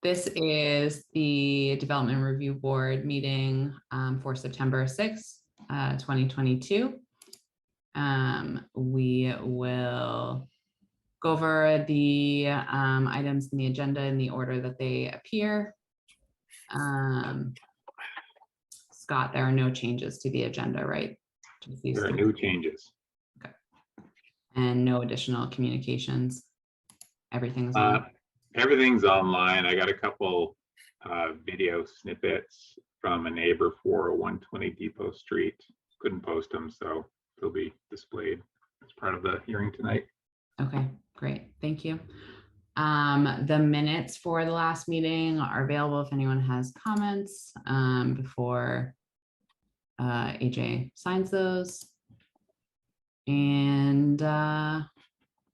This is the Development Review Board meeting for September 6th, 2022. We will go over the items in the agenda in the order that they appear. Scott, there are no changes to the agenda, right? There are no changes. Okay. And no additional communications. Everything's on. Everything's online. I got a couple video snippets from a neighbor for 120 Depot Street. Couldn't post them, so they'll be displayed as part of the hearing tonight. Okay, great. Thank you. The minutes for the last meeting are available if anyone has comments before AJ signs those. And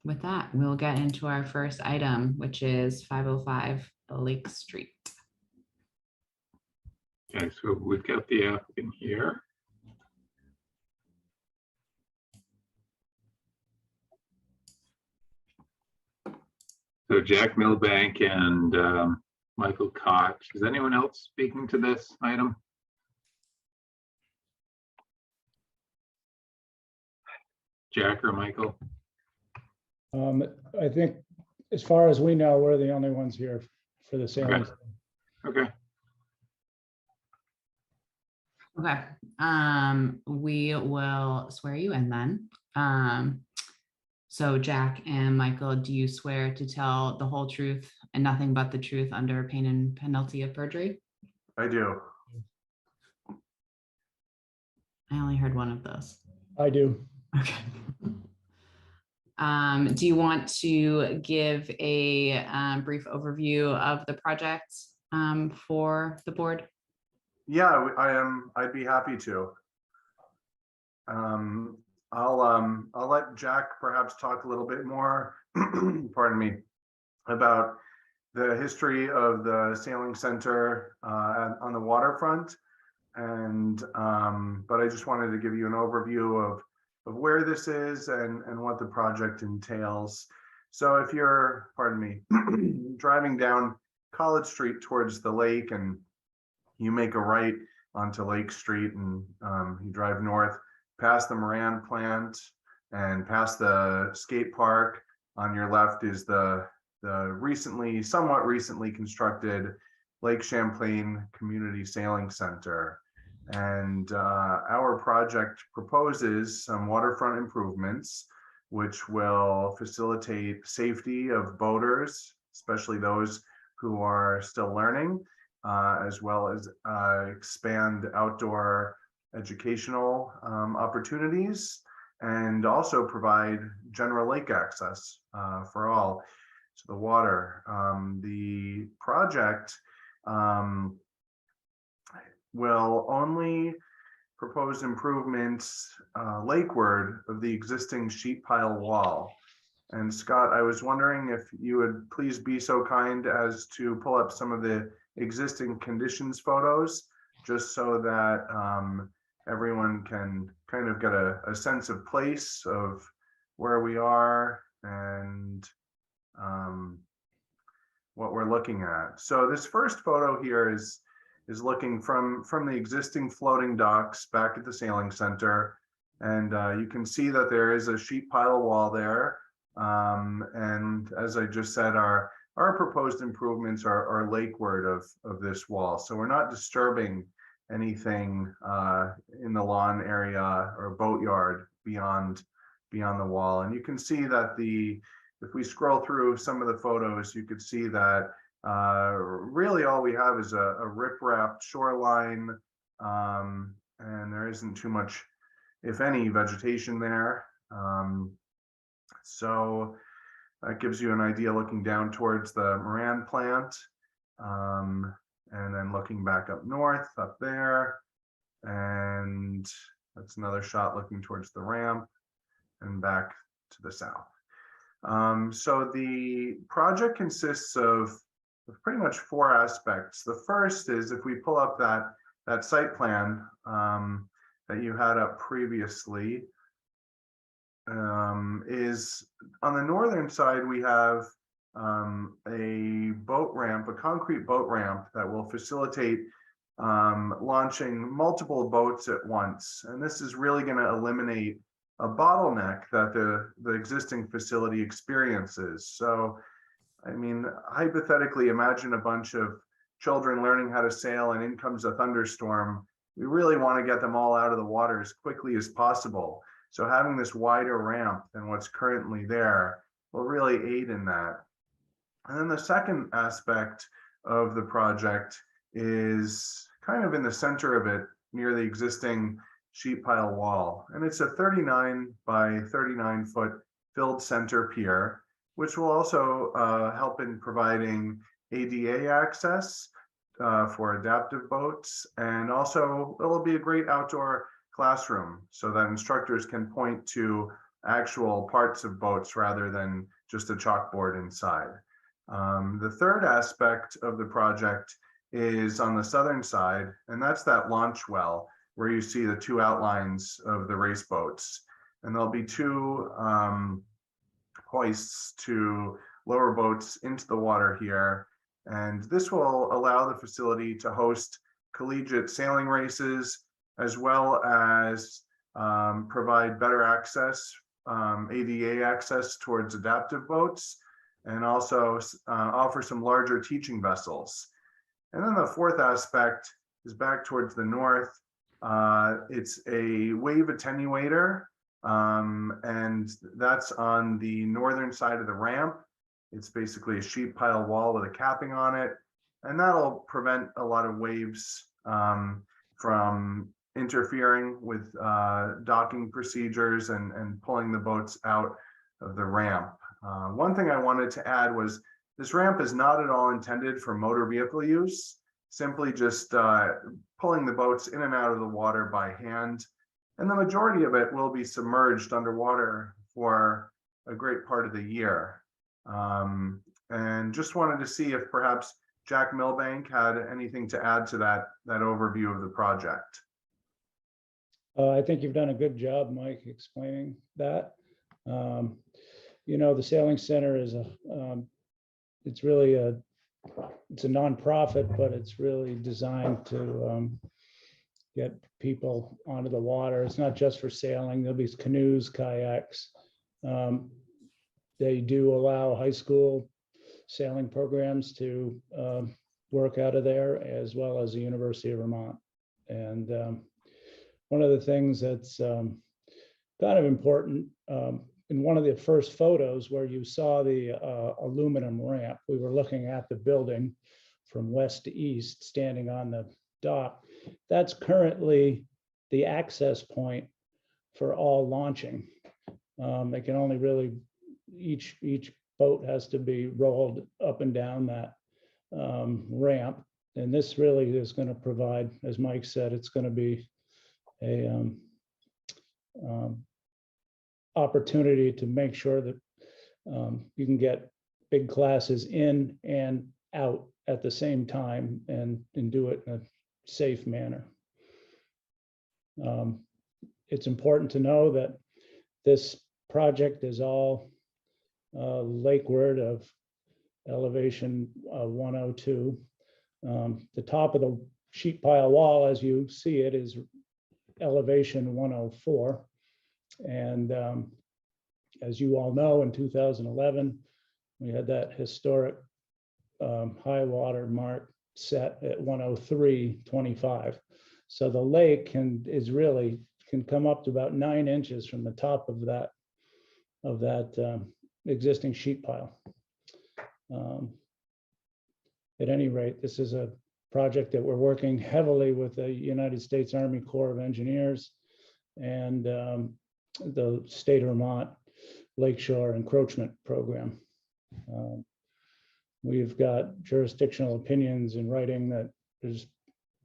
with that, we'll get into our first item, which is 505 Lake Street. Okay, so we've got the applicant here. So Jack Milbank and Michael Koch. Is anyone else speaking to this item? Jack or Michael? I think as far as we know, we're the only ones here for the sale. Okay. Okay. We will swear you in then. So Jack and Michael, do you swear to tell the whole truth and nothing but the truth under pain and penalty of perjury? I do. I only heard one of those. I do. Okay. Do you want to give a brief overview of the project for the board? Yeah, I'd be happy to. I'll let Jack perhaps talk a little bit more, pardon me, about the history of the sailing center on the waterfront. And but I just wanted to give you an overview of where this is and what the project entails. So if you're, pardon me, driving down College Street towards the lake and you make a right onto Lake Street and you drive north past the Moran plant and past the skate park, on your left is the somewhat recently constructed Lake Champlain Community Sailing Center. And our project proposes some waterfront improvements, which will facilitate safety of boaters, especially those who are still learning, as well as expand outdoor educational opportunities, and also provide general lake access for all to the water. The project will only propose improvements lakeward of the existing sheet pile wall. And Scott, I was wondering if you would please be so kind as to pull up some of the existing conditions photos, just so that everyone can kind of get a sense of place of where we are and what we're looking at. So this first photo here is looking from the existing floating docks back at the sailing center. And you can see that there is a sheet pile wall there. And as I just said, our proposed improvements are lakeward of this wall. So we're not disturbing anything in the lawn area or boatyard beyond the wall. And you can see that if we scroll through some of the photos, you could see that really all we have is a rip-wrapped shoreline, and there isn't too much, if any, vegetation there. So that gives you an idea looking down towards the Moran plant, and then looking back up north, up there, and that's another shot looking towards the ramp and back to the south. So the project consists of pretty much four aspects. The first is, if we pull up that site plan that you had up previously, is on the northern side, we have a boat ramp, a concrete boat ramp that will facilitate launching multiple boats at once. And this is really going to eliminate a bottleneck that the existing facility experiences. So, I mean, hypothetically, imagine a bunch of children learning how to sail and in comes a thunderstorm. We really want to get them all out of the water as quickly as possible. So having this wider ramp than what's currently there will really aid in that. And then the second aspect of the project is kind of in the center of it, near the existing sheet pile wall. And it's a 39 by 39 foot filled center pier, which will also help in providing ADA access for adaptive boats. And also it'll be a great outdoor classroom so that instructors can point to actual parts of boats rather than just a chalkboard inside. The third aspect of the project is on the southern side, and that's that launch well where you see the two outlines of the race boats. And there'll be two hoists to lower boats into the water here. And this will allow the facility to host collegiate sailing races, as well as provide better access, ADA access towards adaptive boats, and also offer some larger teaching vessels. And then the fourth aspect is back towards the north. It's a wave attenuator, and that's on the northern side of the ramp. It's basically a sheet pile wall with a capping on it, and that'll prevent a lot of waves from interfering with docking procedures and pulling the boats out of the ramp. One thing I wanted to add was this ramp is not at all intended for motor vehicle use, simply just pulling the boats in and out of the water by hand. And the majority of it will be submerged underwater for a great part of the year. And just wanted to see if perhaps Jack Milbank had anything to add to that overview of the project. I think you've done a good job, Mike, explaining that. You know, the Sailing Center is it's really it's a nonprofit, but it's really designed to get people onto the water. It's not just for sailing. There'll be canoes, kayaks. They do allow high school sailing programs to work out of there, as well as the University of Vermont. And one of the things that's kind of important, in one of the first photos where you saw the aluminum ramp, we were looking at the building from west to east, standing on the dock. That's currently the access point for all launching. They can only really, each boat has to be rolled up and down that ramp. And this really is going to provide, as Mike said, it's going to be a opportunity to make sure that you can get big classes in and out at the same time and do it in a safe manner. It's important to know that this project is all lakeward of elevation 102. The top of the sheet pile wall, as you see it, is elevation 104. And as you all know, in 2011, we had that historic high water mark set at 103.25. So the lake can come up to about 9 inches from the top of that existing sheet pile. At any rate, this is a project that we're working heavily with the United States Army Corps of Engineers and the state of Vermont Lakeshore Encroachment Program. We've got jurisdictional opinions in writing that there's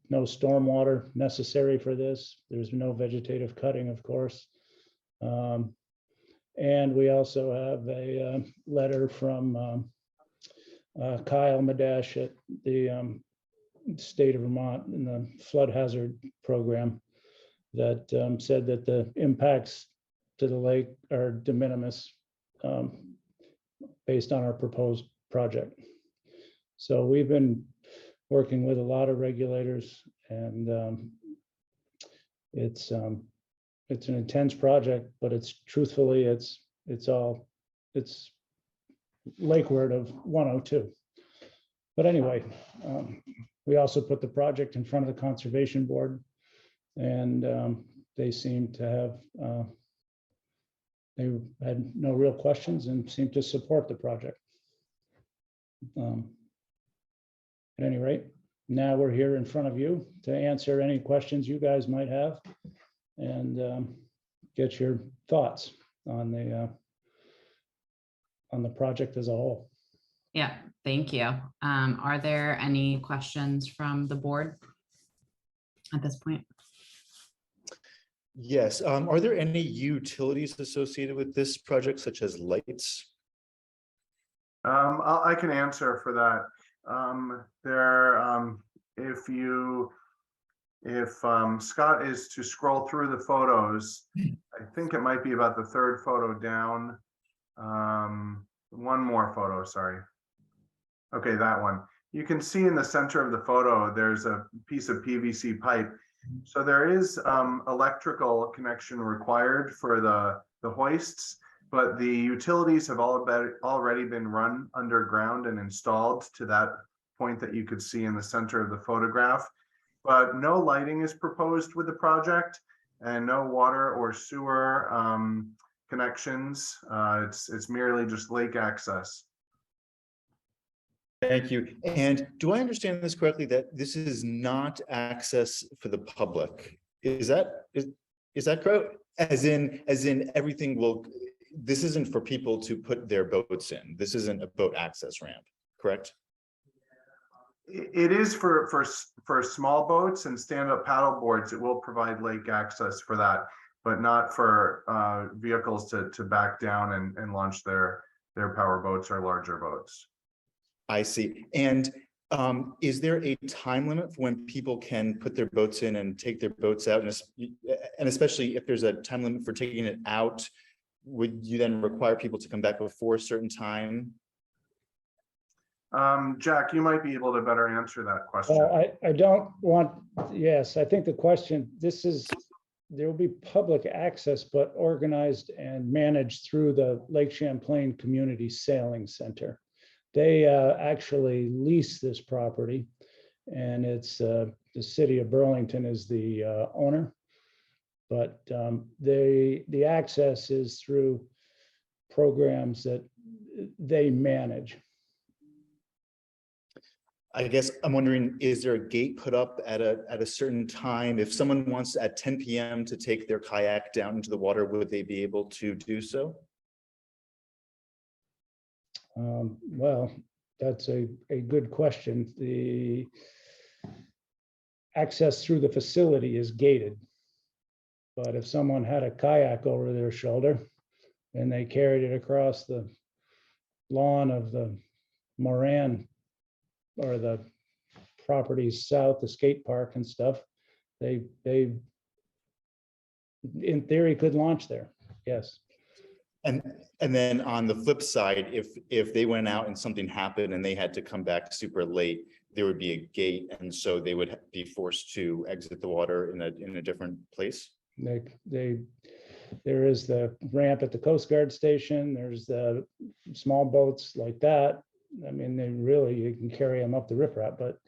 no stormwater necessary for this. There's no vegetative cutting, of course. And we also have a letter from Kyle Madash at the state of Vermont in the flood hazard program that said that the impacts to the lake are de minimis based on our proposed project. So we've been working with a lot of regulators, and it's an intense project, but it's truthfully, it's lakeward of 102. But anyway, we also put the project in front of the Conservation Board, and they seem to have, they had no real questions and seemed to support the project. At any rate, now we're here in front of you to answer any questions you guys might have and get your thoughts on the project as a whole. Yeah, thank you. Are there any questions from the board at this point? Yes. Are there any utilities associated with this project, such as lights? I can answer for that. If Scott is to scroll through the photos, I think it might be about the third photo down. One more photo, sorry. Okay, that one. You can see in the center of the photo, there's a piece of PVC pipe. So there is electrical connection required for the hoists, but the utilities have already been run underground and installed to that point that you could see in the center of the photograph. But no lighting is proposed with the project, and no water or sewer connections. It's merely just lake access. Thank you. And do I understand this correctly, that this is not access for the public? Is that correct? As in everything will, this isn't for people to put their boats in. This isn't a boat access ramp, correct? It is for small boats and stand-up paddle boards. It will provide lake access for that, but not for vehicles to back down and launch their power boats or larger boats. I see. And is there a time limit for when people can put their boats in and take their boats out? And especially if there's a time limit for taking it out, would you then require people to come back before a certain time? Jack, you might be able to better answer that question. Well, I don't want, yes, I think the question, there will be public access, but organized and managed through the Lake Champlain Community Sailing Center. They actually lease this property, and it's the city of Burlington is the owner, but the access is through programs that they manage. I guess I'm wondering, is there a gate put up at a certain time? If someone wants at 10 p.m. to take their kayak down into the water, would they be able to do so? Well, that's a good question. The access through the facility is gated. But if someone had a kayak over their shoulder and they carried it across the lawn of the Moran or the properties south, the skate park and stuff, they in theory could launch there, yes. And then on the flip side, if they went out and something happened and they had to come back super late, there would be a gate, and so they would be forced to exit the water in a different place. There is the ramp at the Coast Guard station. There's the small boats like that. I mean, you can carry them up the riprap, but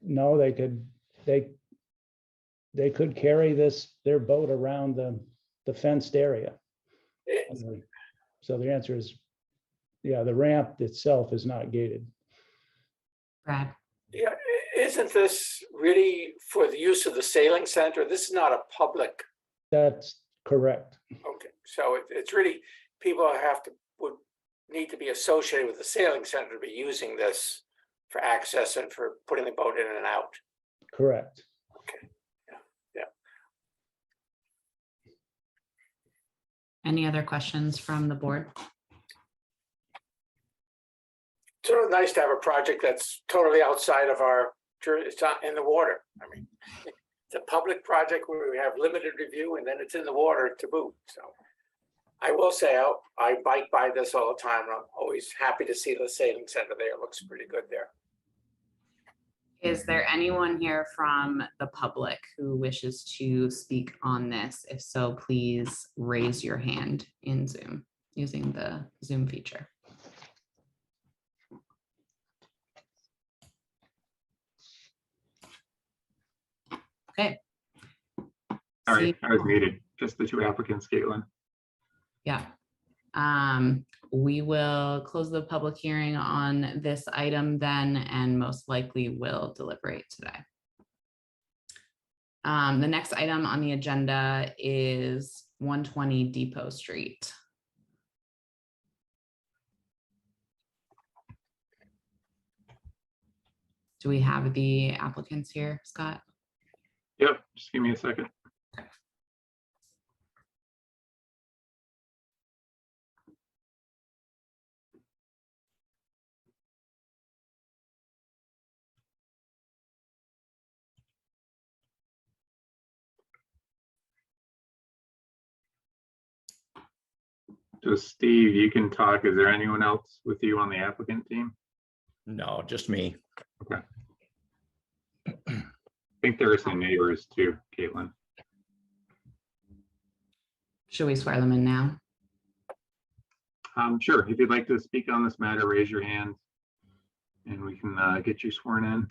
no, they could carry their boat around the fenced area. So the answer is, yeah, the ramp itself is not gated. Brad? Yeah, isn't this really for the use of the sailing center? This is not a public. That's correct. Okay, so it's really, people would need to be associated with the sailing center to be using this for access and for putting the boat in and out. Correct. Okay, yeah. Any other questions from the board? Sort of nice to have a project that's totally outside of it's not in the water. I mean, it's a public project where we have limited review, and then it's in the water to boot. So I will say, I bike by this all the time. And I'm always happy to see the sailing center there. It looks pretty good there. Is there anyone here from the public who wishes to speak on this? If so, please raise your hand in Zoom using the Zoom feature. Okay. Sorry, See- I was muted. Just the two applicants, Caitlin. Yeah. We will close the public hearing on this item then, and most likely will deliberate today. The next item on the agenda is 120 Depot Street. Do we have the applicants here, Scott? Yep, just give me a second. So Steve, you can talk. Is there anyone else with you on the applicant team? No, just me. I think there are some neighbors too, Caitlin. Should we swear them in now? Sure, if you'd like to speak on this matter, raise your hand and we can get you sworn in.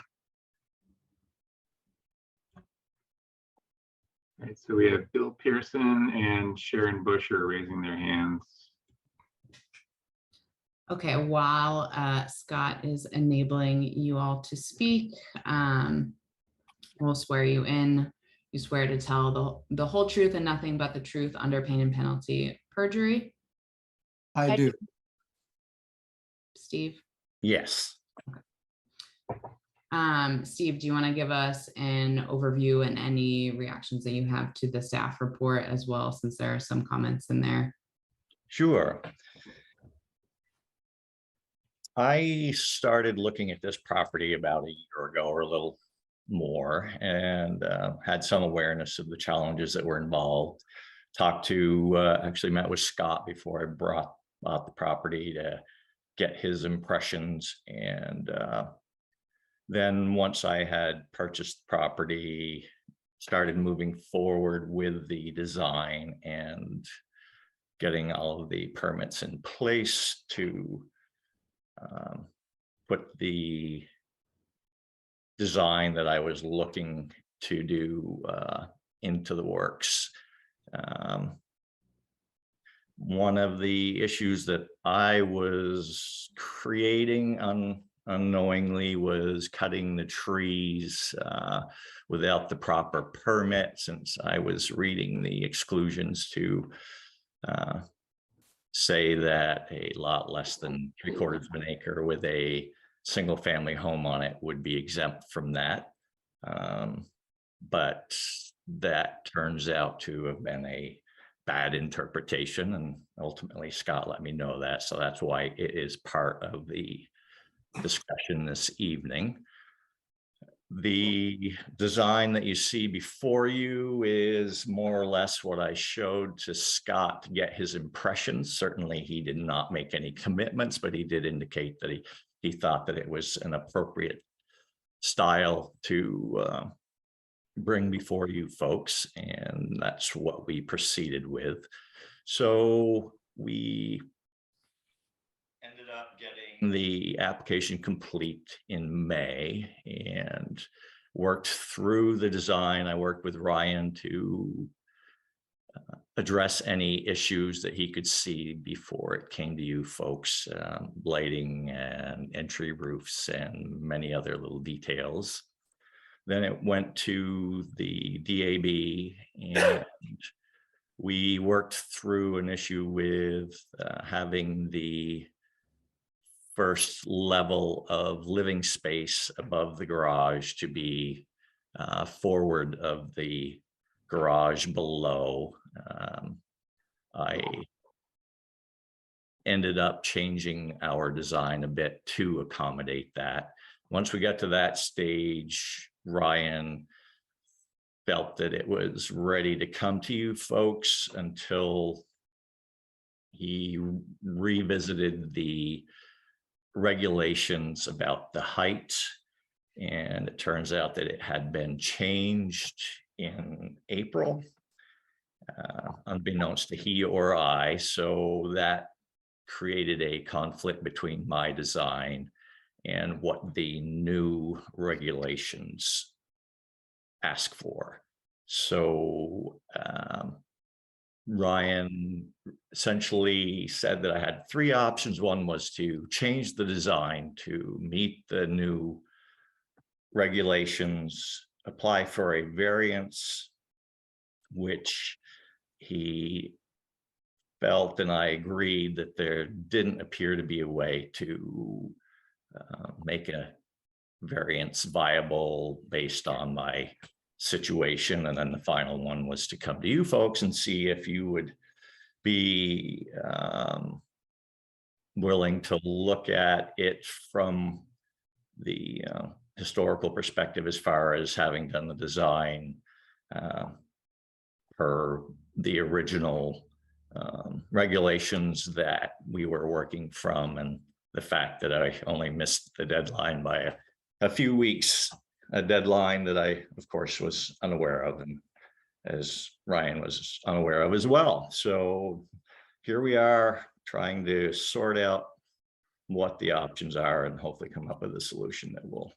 All right, so we have Bill Pearson and Sharon Busher raising their hands. Okay, while Scott is enabling you all to speak, we'll swear you in. You swear to tell the whole truth and nothing but the truth under pain and penalty of perjury. I do. Steve? Yes. Steve, do you want to give us an overview and any reactions that you have to the staff report as well, since there are some comments in there? Sure. I started looking at this property about a year ago or a little more, and had some awareness of the challenges that were involved. Actually met with Scott before I bought the property to get his impressions. And then once I had purchased the property, started moving forward with the design and getting all of the permits in place to put the design that I was looking to do into the works. One of the issues that I was creating unknowingly was cutting the trees without the proper permit, since I was reading the exclusions to say that a lot less than 3/4 of an acre with a single family home on it would be exempt from that. But that turns out to have been a bad interpretation, and ultimately Scott let me know that. So that's why it is part of the discussion this evening. The design that you see before you is more or less what I showed to Scott to get his impressions. Certainly he did not make any commitments, but he did indicate that he thought that it was an appropriate style to bring before you folks, and that's what we proceeded with. So we ended up getting the application complete in May and worked through the design. I worked with Ryan to address any issues that he could see before it came to you folks, lighting and entry roofs and many other little details. Then it went to the DAB, and we worked through an issue with having the first level of living space above the garage to be forward of the garage below. I ended up changing our design a bit to accommodate that. Once we got to that stage, Ryan felt that it was ready to come to you folks. Until he revisited the regulations about the height, and it turns out that it had been changed in April, unbeknownst to he or I. So that created a conflict between my design and what the new regulations ask for. So Ryan essentially said that I had three options. One was to change the design to meet the new regulations, apply for a variance, which he felt, and I agreed, that there didn't appear to be a way to make a variance viable based on my situation. And then the final one was to come to you folks and see if you would be willing to look at it from the historical perspective, as far as having done the design per the original regulations that we were working from, and the fact that I only missed the deadline by a few weeks, a deadline that I, of course, was unaware of, and as Ryan was unaware of as well. So here we are, trying to sort out what the options are and hopefully come up with a solution that will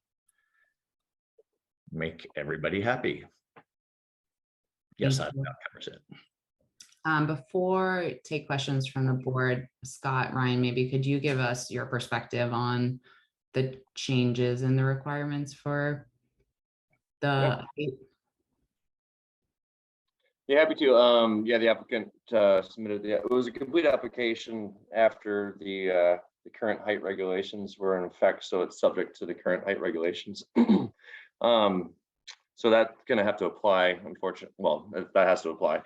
make everybody happy. Yes, that covers it. Before I take questions from the board, Scott, Ryan, maybe could you give us your perspective on the changes in the requirements for the height? Yeah, happy to. Yeah, the applicant submitted it was a complete application after the current height regulations were in effect, so it's subject to the current height regulations. So that's going to have to apply, unfortunately. Well, that has to apply.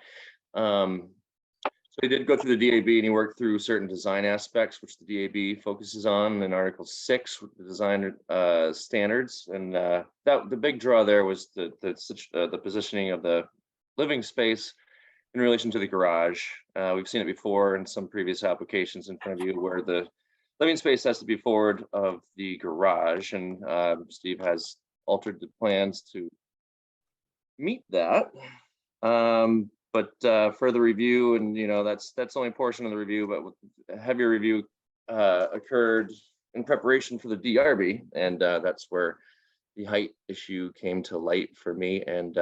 So he did go through the DAB and he worked through certain design aspects, which the DAB focuses on in Article 6 with the design standards. And that the big draw there was the positioning of the living space in relation to the garage. We've seen it before in some previous applications in front of you, where the living space has to be forward of the garage, and Steve has altered the plans to meet that. But further review, and that's only a portion of the review, but with a heavier review occurred in preparation for the DRB, and that's where the height issue came to light for me. And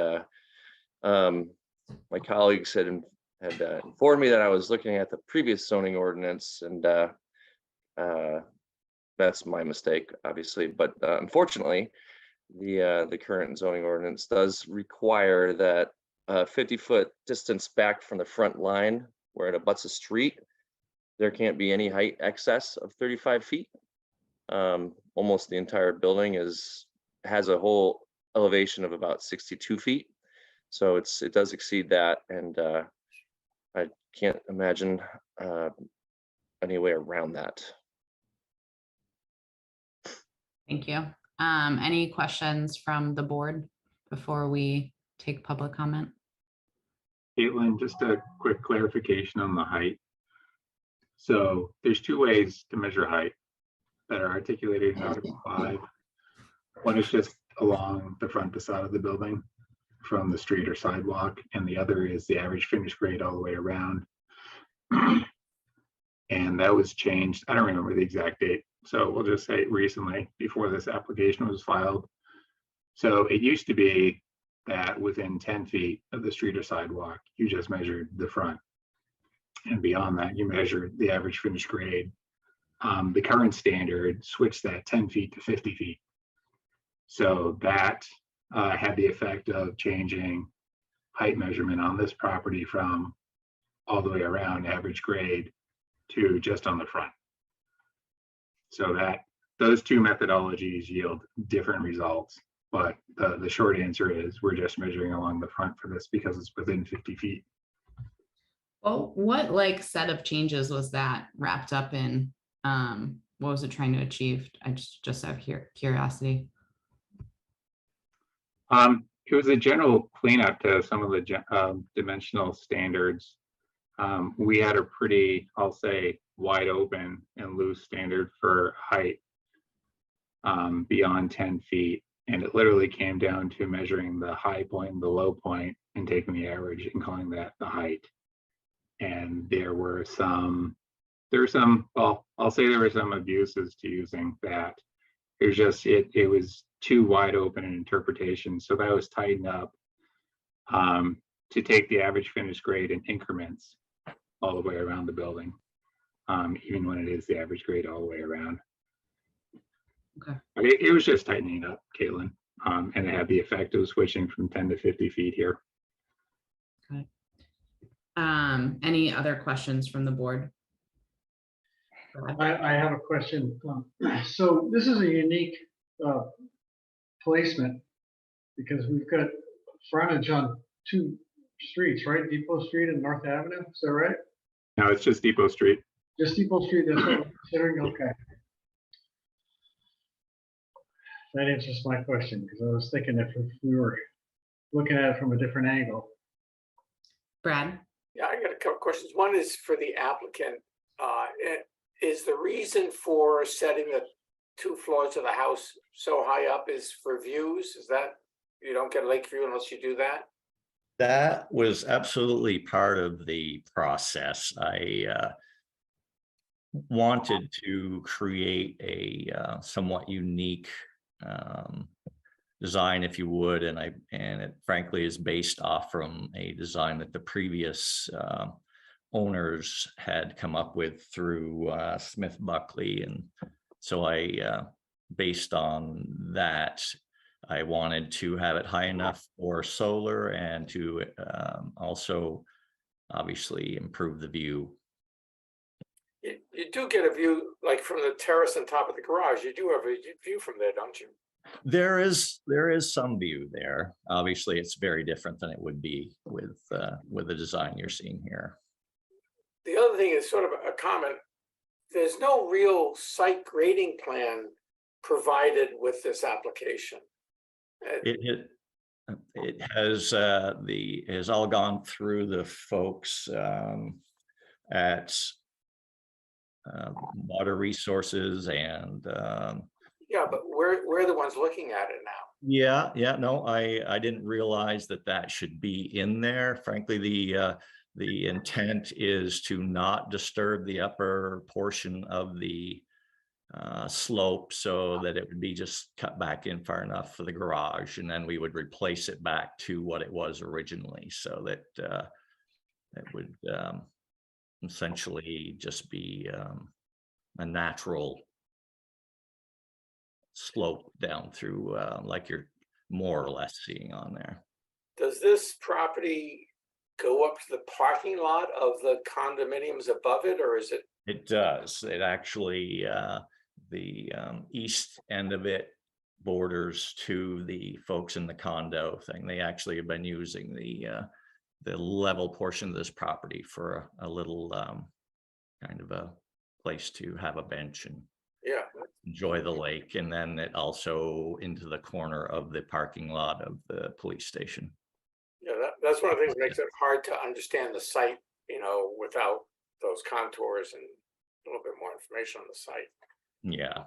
my colleagues had informed me that I was looking at the previous zoning ordinance, and that's my mistake, obviously. But unfortunately, the current zoning ordinance does require that 50-foot distance back from the front line, where it abuts a street, there can't be any height excess of 35 feet. Almost the entire building has a whole elevation of about 62 feet. So it does exceed that, and I can't imagine any way around that. Thank you. Any questions from the board before we take public comment? Caitlin, just a quick clarification on the height. So there's two ways to measure height that are articulated in Article 5. One is just along the front facade of the building from the street or sidewalk, and the other is the average finished grade all the way around. And that was changed. I don't remember the exact date, so we'll just say recently, before this application was filed. So it used to be that within 10 feet of the street or sidewalk, you just measured the front. And beyond that, you measured the average finished grade. The current standard switched that 10 feet to 50 feet. So that had the effect of changing height measurement on this property from all the way around average grade to just on the front. So that those two methodologies yield different results. But the short answer is we're just measuring along the front for this because it's within 50 feet. Well, what set of changes was that wrapped up in? What was it trying to achieve? I just have curiosity. It was a general cleanup to some of the dimensional standards we had a pretty, I'll say, wide open and loose standard for height beyond 10 feet. And it literally came down to measuring the high point and the low point and taking the average and calling that the height. And there were some, well, I'll say there were some abuses to using that. It was just, it was too wide open in interpretation. So that was tightened up to take the average finished grade in increments all the way around the building, even when it is the average grade all the way around. Okay. It was just tightening up, Caitlin, and it had the effect of switching from 10 to 50 feet here. Okay. Any other questions from the board? I have a question. So this is a unique placement because we've got frontage on two streets, right? Depot Street and North Avenue, is that right? No, it's just Depot Street. Just Depot Street, that's what we're considering, okay. That answers my question, because I was thinking if we were looking at it from a different angle. Brad? Yeah, I got a couple questions. One is for the applicant. Is the reason for setting the 2 floors of the house so high up is for views? Is that you don't get a lake view unless you do that? That was absolutely part of the process. I wanted to create a somewhat unique design, if you would, and it frankly is based off from a design that the previous owners had come up with through Smith Buckley, and so I based on that, I wanted to have it high enough for solar and to also obviously improve the view. You do get a view, like from the terrace on top of the garage. You do have a view from there, don't you? There is some view there. Obviously, it's very different than it would be with the design you're seeing here. The other thing is sort of a comment. There's no real site grading plan provided with this application. It has all gone through the folks at Water Resources and yeah, but we're the ones looking at it now. yeah, no, I didn't realize that should be in there. Frankly, the intent is to not disturb the upper portion of the slope so that it would be just cut back in far enough for the garage, and then we would replace it back to what it was originally, so that it would essentially just be a natural slope down through like you're more or less seeing on there. Does this property go up to the parking lot of the condominiums above it, or is it? It does. It actually, the east end of it borders to the folks in the condo thing. They actually have been using the level portion of this property for a little kind of a place to have a bench and Yeah, enjoy the lake. And then it also into the corner of the parking lot of the police station. yeah, that's one of the things that makes it hard to understand the site, without those contours and a little bit more information on the site. Yeah.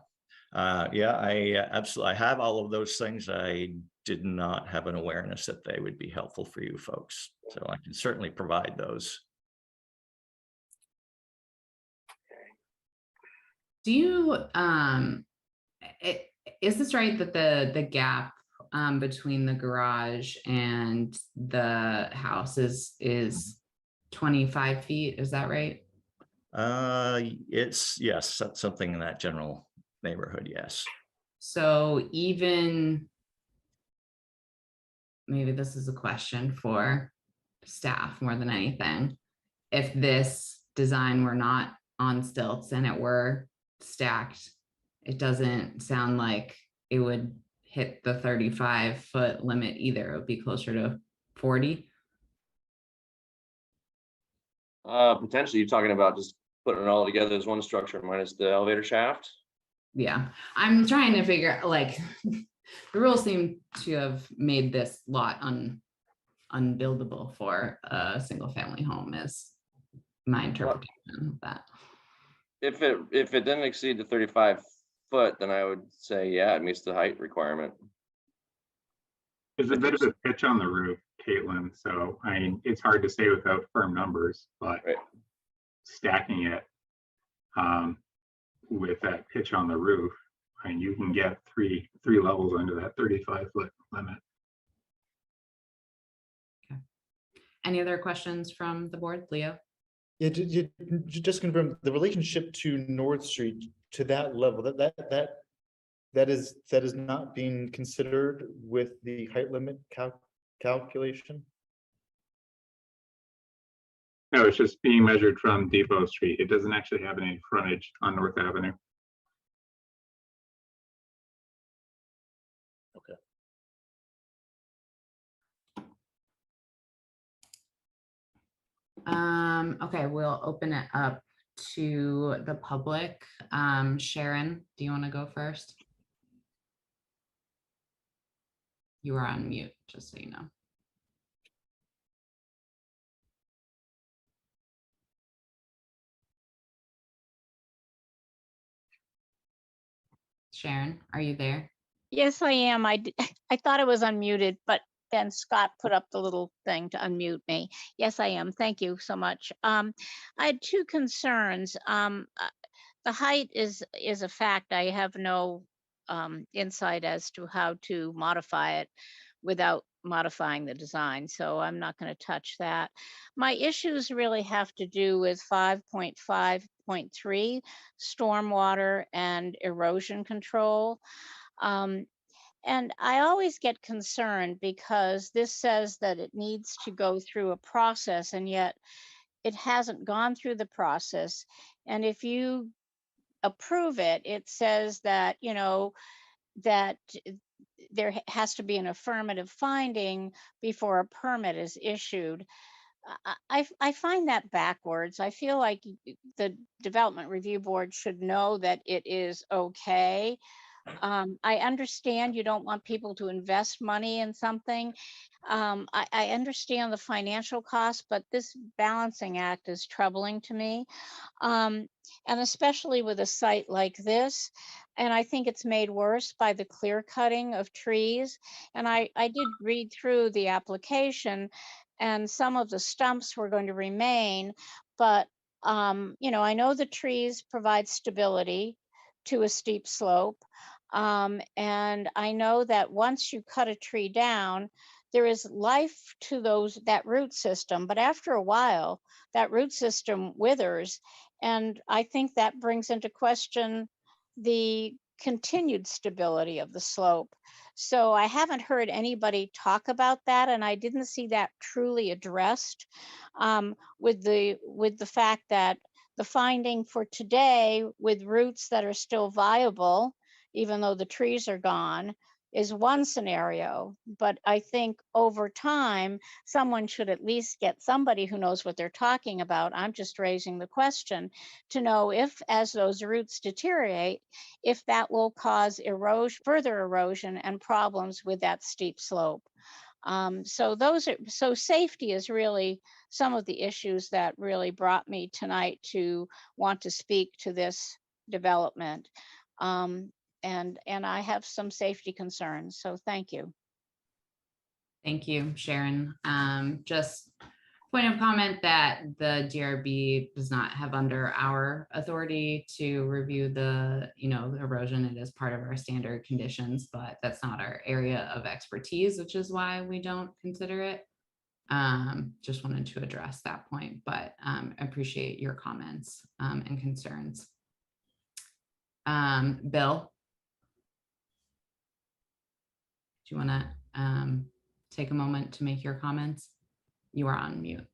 I absolutely, I have all of those things. I did not have an awareness that they would be helpful for you folks. So I can certainly provide those. Do you, is this right that the gap between the garage and the house is 25 feet? Is that right? Yes, that's something in that general neighborhood. Yes. So even, maybe this is a question for staff more than anything. If this design were not on stilts and it were stacked, it doesn't sound like it would hit the 35-foot limit either. It would be closer to 40. Potentially, you're talking about just putting it all together as one structure minus the elevator shaft. Yeah, I'm trying to figure, like, the rules seem to have made this lot unbuildable for a single family home, as my interpretation of that. If it didn't exceed the 35 foot, then I would say, yeah, it meets the height requirement. There's a bit of a pitch on the roof, Caitlin, so I mean, it's hard to say without firm numbers, but Right. stacking it with that pitch on the roof, I mean, you can get three levels under that 35-foot limit. Any other questions from the board, Leo? Yeah, just confirm the relationship to North Street to that level, that is not being considered with the height limit calculation? No, it's just being measured from Depot Street. It doesn't actually have any frontage on North Avenue. Okay, we'll open it up to the public. Sharon, do you want to go first? You are on mute, just so you know. Sharon, are you there? Yes, I am. I thought I was unmuted, but then Scott put up the little thing to unmute me. Yes, I am. Thank you so much. I had two concerns. The height is a fact. I have no insight as to how to modify it without modifying the design, so I'm not going to touch that. My issues really have to do with 5.5.3, stormwater and erosion control. And I always get concerned because this says that it needs to go through a process, and yet it hasn't gone through the process. And if you approve it, it says that, you know, that there has to be an affirmative finding before a permit is issued. I find that backwards. I feel like the Development Review Board should know that it is okay. I understand you don't want people to invest money in something. I understand the financial cost, but this balancing act is troubling to me. And especially with a site like this. And I think it's made worse by the clear cutting of trees. And I did read through the application, and some of the stumps were going to remain, but you know, I know the trees provide stability to a steep slope. And I know that once you cut a tree down, there is life to that root system, but after a while, that root system withers. And I think that brings into question the continued stability of the slope. So I haven't heard anybody talk about that, and I didn't see that truly addressed with the fact that the finding for today with roots that are still viable, even though the trees are gone, is one scenario. But I think over time, someone should at least get somebody who knows what they're talking about. I'm just raising the question to know if, as those roots deteriorate, if that will cause erosion, further erosion and problems with that steep slope. So safety is really some of the issues that really brought me tonight to want to speak to this development. And I have some safety concerns, so thank you. Thank you, Sharon. Just point of comment that the DRB does not have under our authority to review the, you know, erosion. It is part of our standard conditions, but that's not our area of expertise, which is why we don't consider it. Just wanted to address that point, but appreciate your comments and concerns. Bill, do you want to take a moment to make your comments? You are on mute.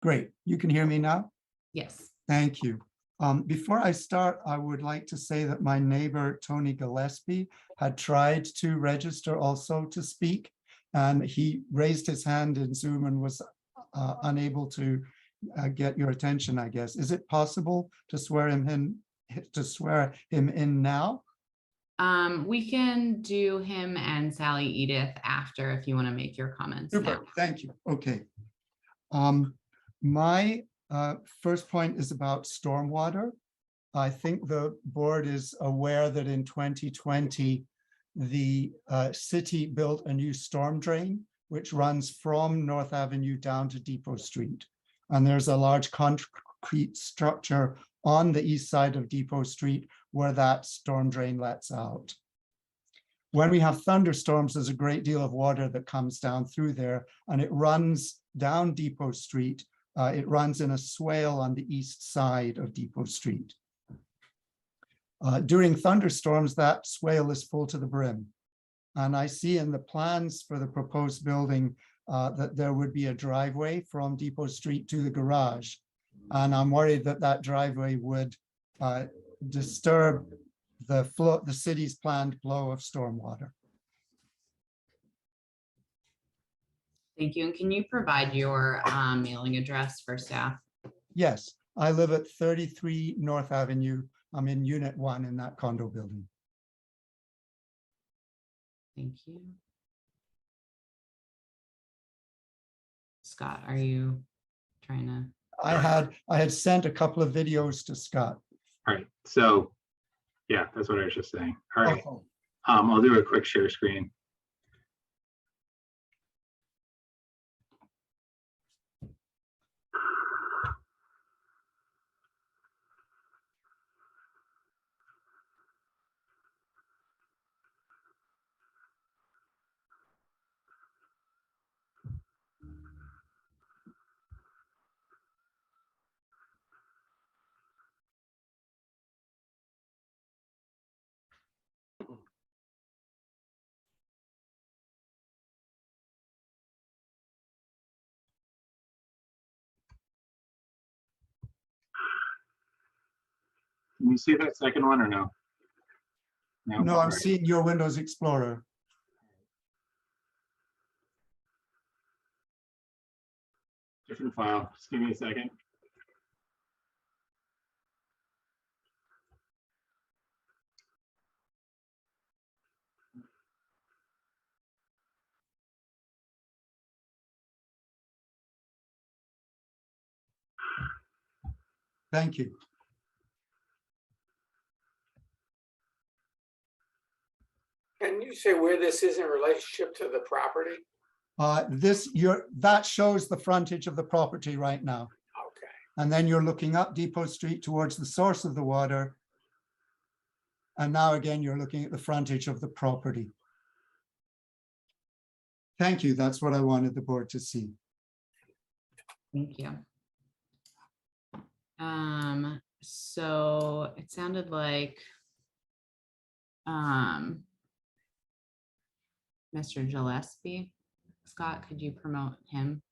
Great. You can hear me now? Yes. Thank you. Before I start, I would like to say that my neighbor, Tony Gillespie, had tried to register also to speak, and he raised his hand in Zoom and was unable to get your attention, I guess. Is it possible to swear him in now? We can do him and Sally Edith after if you want to make your comments now. Super, thank you. Okay. My first point is about stormwater. I think the board is aware that in 2020, the city built a new storm drain, which runs from North Avenue down to Depot Street. And there's a large concrete structure on the east side of Depot Street where that storm drain lets out. When we have thunderstorms, there's a great deal of water that comes down through there, and it runs down Depot Street. It runs in a swale on the east side of Depot Street. During thunderstorms, that swale is full to the brim. And I see in the plans for the proposed building that there would be a driveway from Depot Street to the garage. And I'm worried that that driveway would disturb the flow, the city's planned flow of stormwater. Thank you. And can you provide your mailing address for staff? Yes, I live at 33 North Avenue. I'm in Unit 1 in that condo building. Thank you. Scott, are you trying to? I had sent a couple of videos to Scott. All right, so yeah, that's what I was just saying. All right, Oh, I'll do a quick share screen. Can you see that second one or no? no, I'm All right. seeing your Windows Explorer. Different file. Just give me a second. Thank you. Can you say where this is in relationship to the property? That shows the frontage of the property right now. Okay. And then you're looking up Depot Street towards the source of the water. And now again, you're looking at the frontage of the property. Thank you. That's what I wanted the board to see. Thank you. So it sounded like Mr. Gillespie. Scott, could you promote him?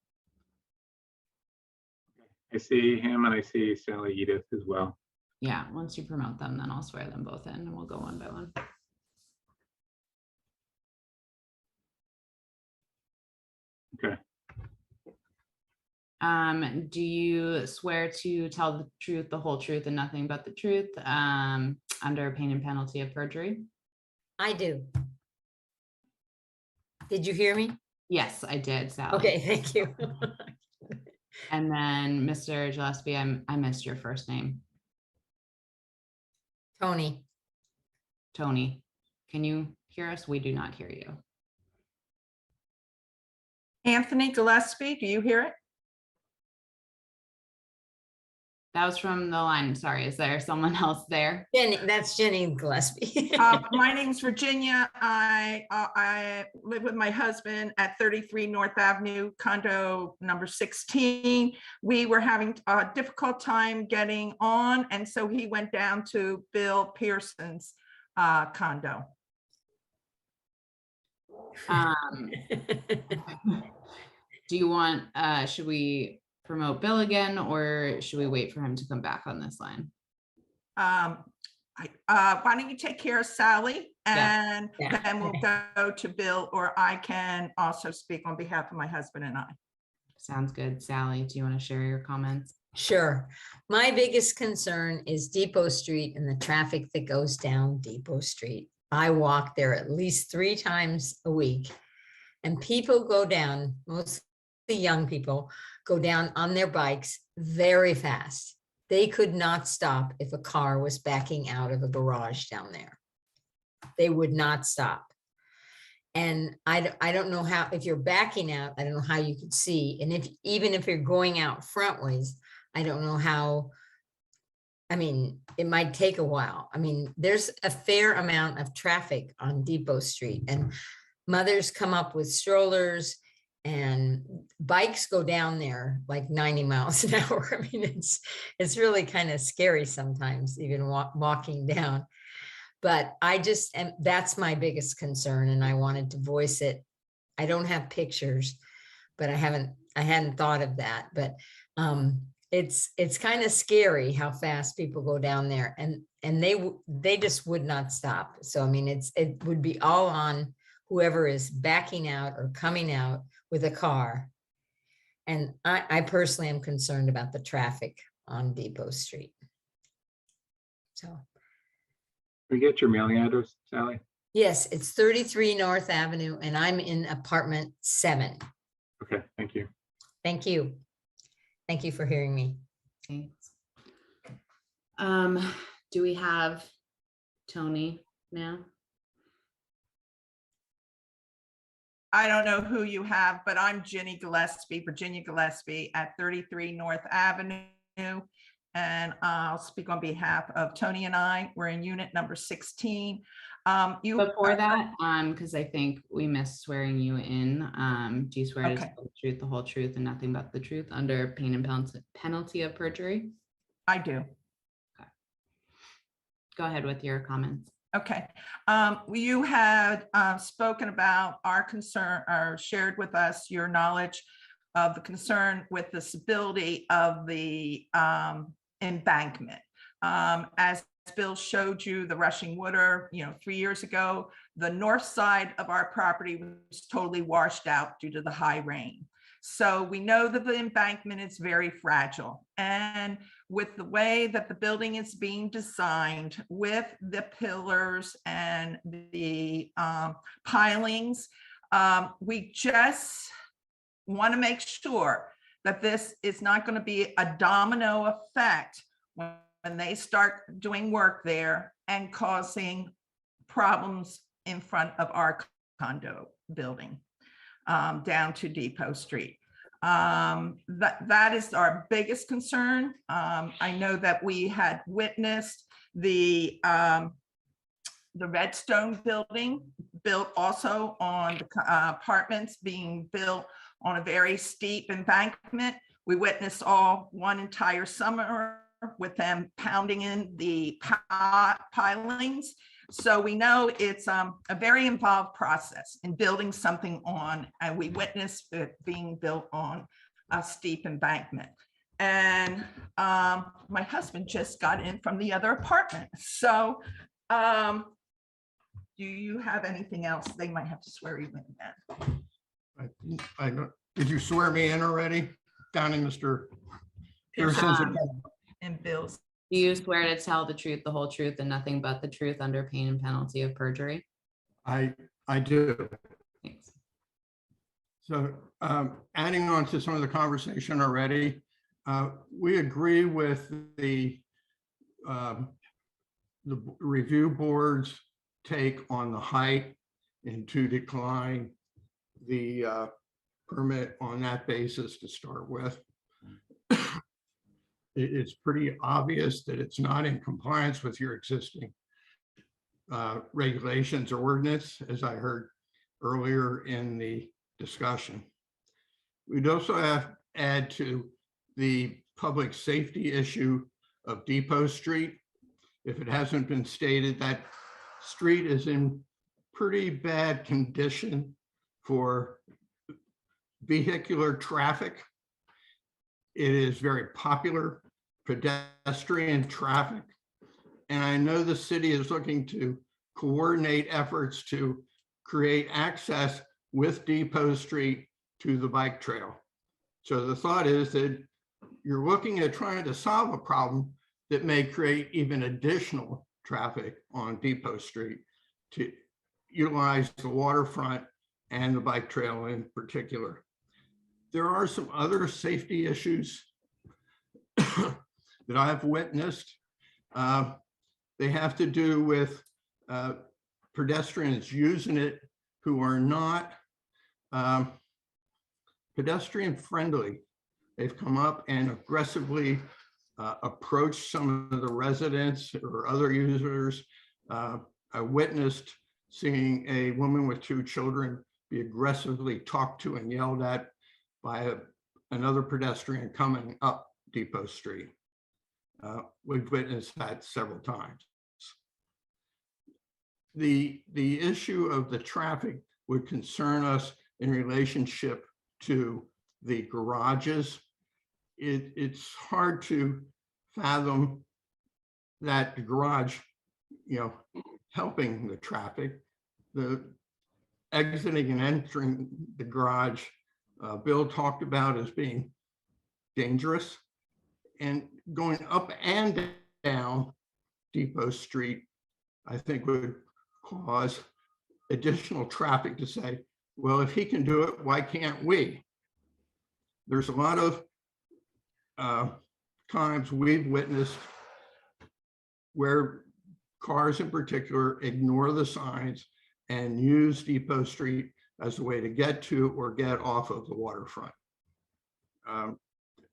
I see him and I see Sally Edith as well. Yeah, once you promote them, then I'll swear them both in and we'll go one by one. Okay. Do you swear to tell the truth, the whole truth, and nothing but the truth under pain and penalty of perjury? I do. Did you hear me? Yes, I did, Sally. Okay, thank you. And then Mr. Gillespie, I missed your first name. Tony. Tony, can you hear us? We do not hear you. Anthony Gillespie, do you hear it? That was from the line. Sorry, is there someone else there? Jenny, that's Jenny Gillespie. My name's Virginia. I live with my husband at 33 North Avenue, condo number 16. We were having a difficult time getting on, and so he went down to Bill Pearson's condo. Do you want, should we promote Bill again, or should we wait for him to come back on this line? Why don't you take care of Sally, and then we'll go to Bill, or I can also speak on behalf of my husband and I. Sounds good. Sally, do you want to share your comments? Sure. My biggest concern is Depot Street and the traffic that goes down Depot Street. I walk there at least 3 times a week. And people go down, mostly young people, go down on their bikes very fast. They could not stop if a car was backing out of a garage down there. They would not stop. And I don't know how, if you're backing out, I don't know how you could see. And even if you're going out front ways, I don't know how. I mean, it might take a while. I mean, there's a fair amount of traffic on Depot Street, and mothers come up with strollers and bikes go down there like 90 miles an hour. I mean, it's really kind of scary sometimes, even walking down. But that's my biggest concern, and I wanted to voice it. I don't have pictures, but I hadn't thought of that. But it's kind of scary how fast people go down there, and they just would not stop. So I mean, it would be all on whoever is backing out or coming out with a car. And I personally am concerned about the traffic on Depot Street. So. We get your mailing address, Sally? Yes, it's 33 North Avenue, and I'm in apartment 7. Okay, thank you. Thank you. Thank you for hearing me. Thanks. Do we have Tony now? I don't know who you have, but I'm Ginny Gillespie, Virginia Gillespie at 33 North Avenue. And I'll speak on behalf of Tony and I. We're in unit number 16. Before that, because I think we missed swearing you in. Do you swear to Okay. tell the truth, the whole truth, and nothing but the truth under pain and penalty of perjury? I do. Okay. Go ahead with your comments. Okay. You had spoken about our concern, or shared with us your knowledge of the concern with the stability of the embankment. As Bill showed you, the rushing water, 3 years ago, the north side of our property was totally washed out due to the high rain. So we know that the embankment is very fragile. And with the way that the building is being designed, with the pillars and the pilings, we just want to make sure that this is not going to be a domino effect when they start doing work there and causing problems in front of our condo building down to Depot Street. That is our biggest concern. I know that we had witnessed the Redstone building built also on the apartments being built on a very steep embankment. We witnessed one entire summer with them pounding in the pilings. So we know it's a very involved process in building something on, and we witnessed it being built on a steep embankment. And my husband just got in from the other apartment. So do you have anything else? They might have to swear you in then. I don't, did you swear me in already? Down in Mr. Pearson's apartment? And Bill's. Do you swear to tell the truth, the whole truth, and nothing but the truth under pain and penalty of perjury? I do. Thanks. So adding on to some of the conversation already, we agree with the review board's take on the height and to decline the permit on that basis to start with. It's pretty obvious that it's not in compliance with your existing regulations or ordinance, as I heard earlier in the discussion. We'd also have to add to the public safety issue of Depot Street. If it hasn't been stated, that street is in pretty bad condition for vehicular traffic. It is very popular pedestrian traffic. And I know the city is looking to coordinate efforts to create access with Depot Street to the bike trail. So the thought is that you're looking at trying to solve a problem that may create even additional traffic on Depot Street. to utilize the waterfront and the bike trail in particular. There are some other safety issues that I have witnessed. They have to do with pedestrians using it who are not pedestrian friendly. They've come up and aggressively approached some of the residents or other users. I witnessed seeing a woman with 2 children be aggressively talked to and yelled at by another pedestrian coming up Depot Street. We've witnessed that several times. The issue of the traffic would concern us in relationship to the garages. It's hard to fathom that the garage, helping the traffic. The exiting and entering the garage, Bill talked about as being dangerous, and going up and down Depot Street, I think would cause additional traffic to say, well, if he can do it, why can't we? There's a lot of times we've witnessed where cars in particular ignore the signs and use Depot Street as a way to get to or get off of the waterfront.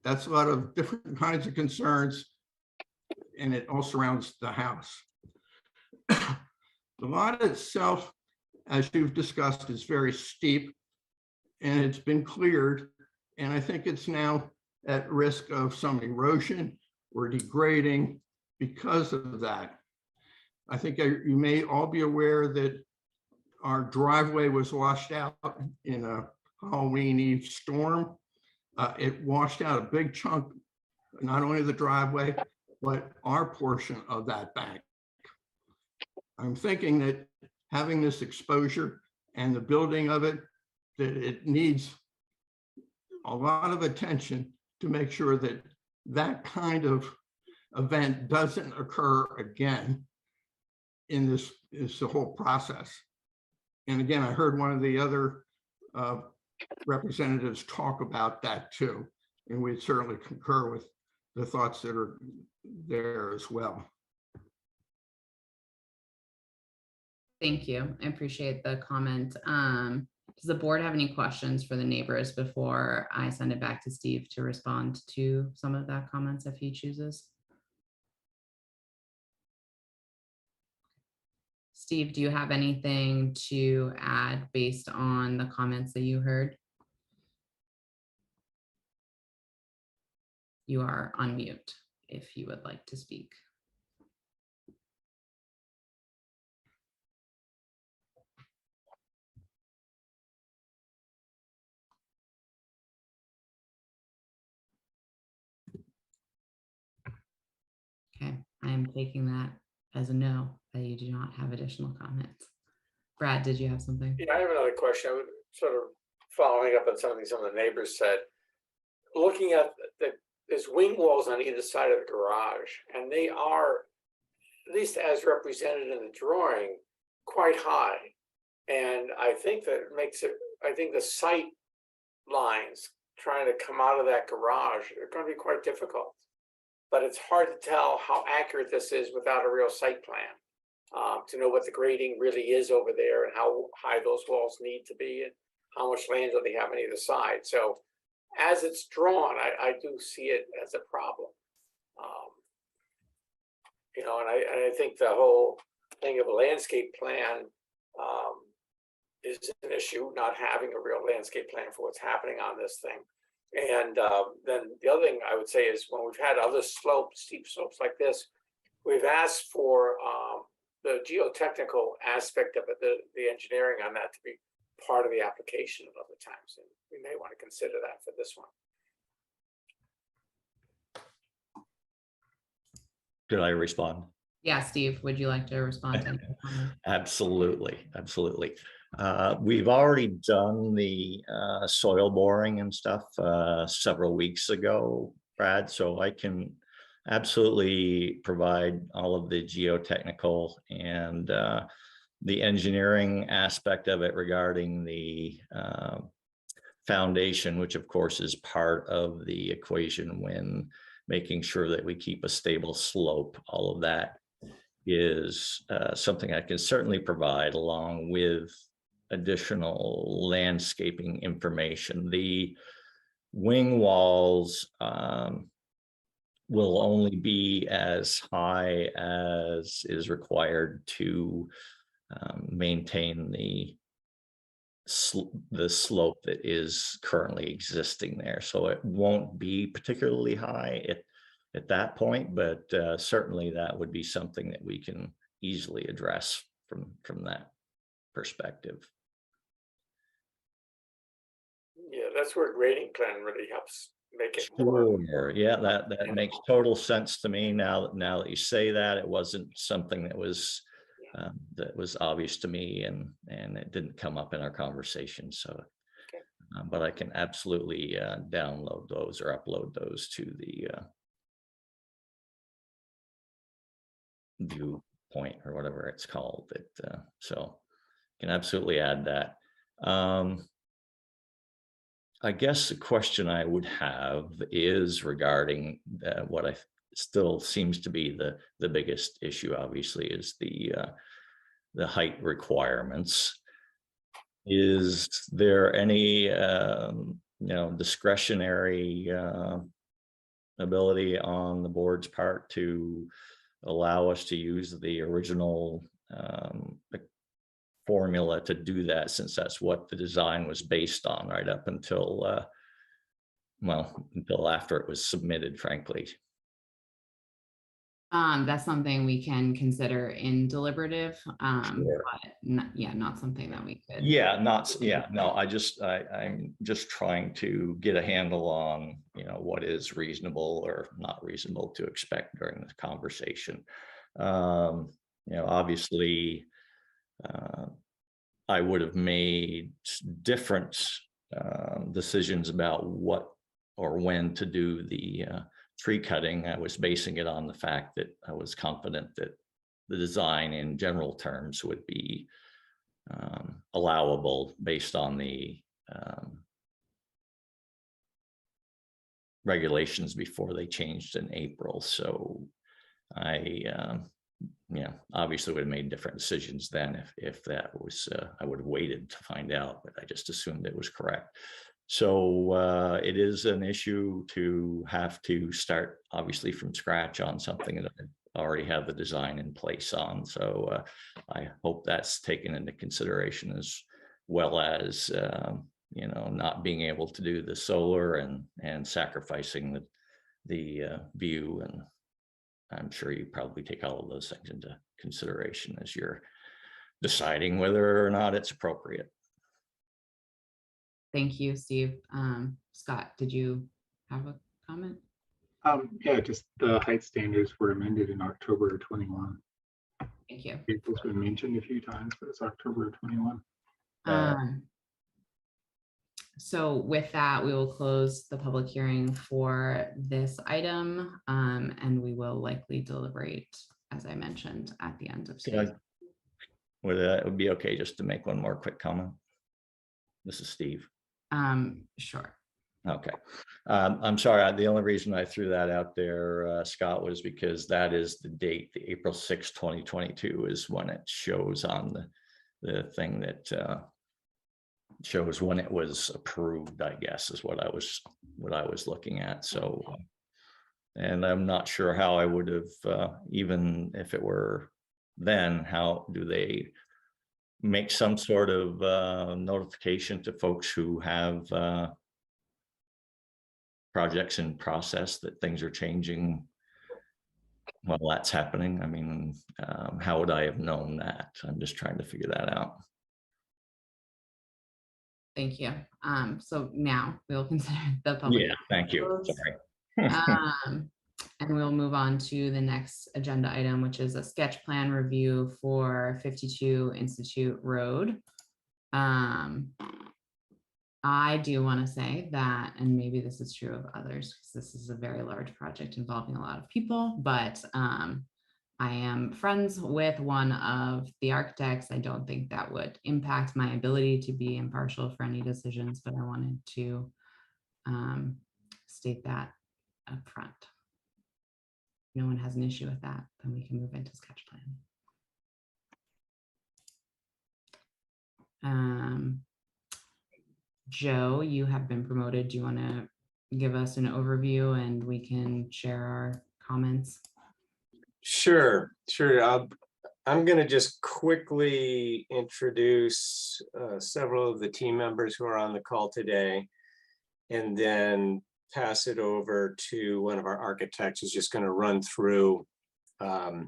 That's a lot of different kinds of concerns, and it all surrounds the house. The lot itself, as you've discussed, is very steep, and it's been cleared, and I think it's now at risk of some erosion or degrading because of that. I think you may all be aware that our driveway was washed out in a Halloween Eve storm. It washed out a big chunk, not only the driveway, but our portion of that bank. I'm thinking that having this exposure and the building of it, that it needs a lot of attention to make sure that that kind of event doesn't occur again in this whole process. And again, I heard one of the other representatives talk about that too, and we'd certainly concur with the thoughts that are there as well. Thank you. I appreciate the comment. Does the board have any questions for the neighbors before I send it back to Steve to respond to some of that comments if he chooses? Steve, do you have anything to add based on the comments that you heard? You are on mute if you would like to speak. Okay, I am taking that as a no, that you do not have additional comments. Brad, did you have something? Yeah, I have another question. I would sort of following up on something some of the neighbors said. Looking at there's wing walls on either side of the garage, and they are, at least as represented in the drawing, quite high. And I think that makes it, I think the sight lines trying to come out of that garage are going to be quite difficult. But it's hard to tell how accurate this is without a real site plan, to know what the grading really is over there and how high those walls need to be and how much land do they have on either side. So as it's drawn, I do see it as a problem. And I think the whole thing of a landscape plan is an issue, not having a real landscape plan for what's happening on this thing. And then the other thing I would say is when we've had other steep slopes like this, we've asked for the geotechnical aspect of it, the engineering on that to be part of the application at other times. And we may want to consider that for this one. Did I respond? Yeah, Steve, would you like to respond to any comments? Absolutely, absolutely. We've already done the soil boring and stuff several weeks ago, Brad, so I can absolutely provide all of the geotechnical and the engineering aspect of it regarding the foundation, which of course is part of the equation when making sure that we keep a stable slope. All of that is something I can certainly provide, along with additional landscaping information. The wing walls will only be as high as is required to maintain the slope that is currently existing there. So it won't be particularly high at that point, but certainly that would be something that we can easily address from that perspective. Yeah, that's where a grading plan really helps make it more. Sure. Yeah, that makes total sense to me now that you say that. It wasn't something that was obvious to me, and it didn't come up in our conversation. So, but I can absolutely download those or upload those to the viewpoint or whatever it's called. So can absolutely add that. I guess the question I would have is regarding what I still seems to be the biggest issue, obviously, is the height requirements. Is there any discretionary ability on the board's part to allow us to use the original formula to do that, since that's what the design was based on right up until until after it was submitted, frankly? That's something we can consider in deliberative, Sure. but not something that we could. I'm just trying to get a handle on, what is reasonable or not reasonable to expect during this conversation. Obviously, I would have made different decisions about what or when to do the tree cutting. I was basing it on the fact that I was confident that the design in general terms would be allowable based on the regulations before they changed in April. So I obviously would have made different decisions then if that was, I would have waited to find out, but I just assumed it was correct. So it is an issue to have to start obviously from scratch on something that I already have the design in place on. So I hope that's taken into consideration, as well as, not being able to do the solar and sacrificing the view. And I'm sure you probably take all of those things into consideration as you're deciding whether or not it's appropriate. Thank you, Steve. Scott, did you have a comment? Yeah, just the height standards were amended in October 21. Thank you. April's been mentioned a few times, but it's October 21. So with that, we will close the public hearing for this item, and we will likely deliberate, as I mentioned, at the end of today's. Would it be okay just to make one more quick comment? This is Steve. Sure. Okay. I'm sorry. The only reason I threw that out there, Scott, was because that is the date, the April 6, 2022 is when it shows on the thing that shows when it was approved, I guess, is what I was looking at. So, and I'm not sure how I would have, even if it were then, how do they make some sort of notification to folks who have projects in process that things are changing while that's happening? I mean, how would I have known that? I'm just trying to figure that out. Thank you. So now we'll consider the public. Yeah, thank you. Sorry. And we'll move on to the next agenda item, which is a sketch plan review for 52 Institute Road. I do want to say that, and maybe this is true of others, because this is a very large project involving a lot of people, but I am friends with one of the architects. I don't think that would impact my ability to be impartial for any decisions, but I wanted to state that up front. If no one has an issue with that, then we can move into sketch plan. Joe, you have been promoted. Do you want to give us an overview and we can share our comments? Sure. I'm going to just quickly introduce several of the team members who are on the call today, and then pass it over to one of our architects who's just going to run through the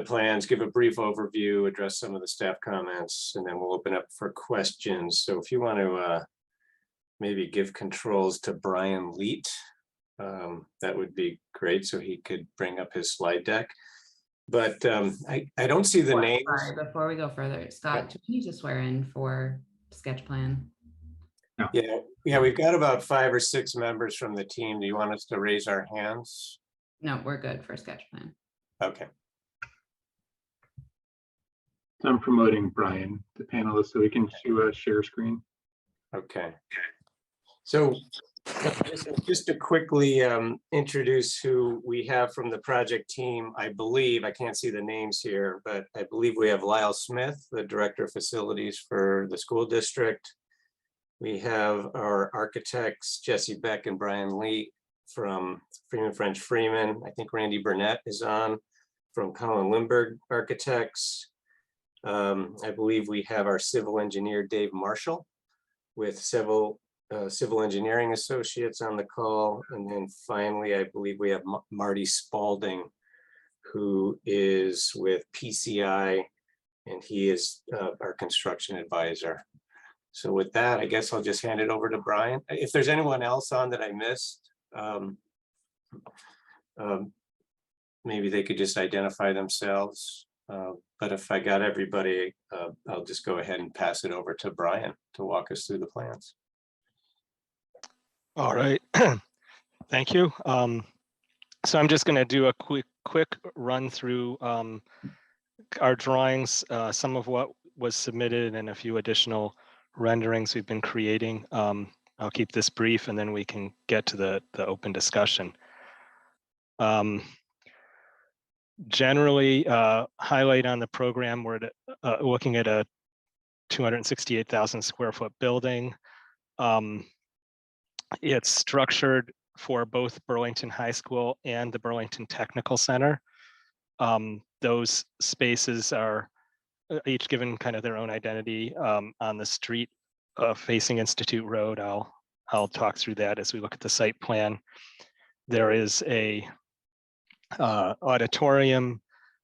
plans, give a brief overview, address some of the staff comments, and then we'll open up for questions. So if you want to maybe give controls to Brian Leet, that would be great, so he could bring up his slide deck. But I don't see the names. Sorry, before we go further, Scott, do we need to swear in for sketch plan? No. Yeah, we've got about 5 or 6 members from the team. Do you want us to raise our hands? No, we're good for sketch plan. Okay. So I'm promoting Brian, the panelist, so we can do a share screen. Okay. So just to quickly introduce who we have from the project team, I believe, I can't see the names here, but I believe we have Lyle Smith, the Director of Facilities for the school district. We have our architects, Jesse Beck and Brian Lee from Freeman French Freeman. I think Randy Burnett is on from Colin Lindbergh Architects. I believe we have our civil engineer, Dave Marshall, with Civil Engineering Associates on the call. And then finally, I believe we have Marty Spalding, who is with PCI, and he is our construction advisor. So with that, I guess I'll just hand it over to Brian. If there's anyone else on that I missed, maybe they could just identify themselves. But if I got everybody, I'll just go ahead and pass it over to Brian to walk us through the plans. All right, thank you. So I'm just going to do a quick run through our drawings, some of what was submitted and a few additional renderings we've been creating. I'll keep this brief and then we can get to the open discussion. Generally, highlight on the program, we're looking at a 268,000 square foot building. It's structured for both Burlington High School and the Burlington Technical Center. Those spaces are each given kind of their own identity on the street facing Institute Road. I'll talk through that as we look at the site plan. There is a auditorium,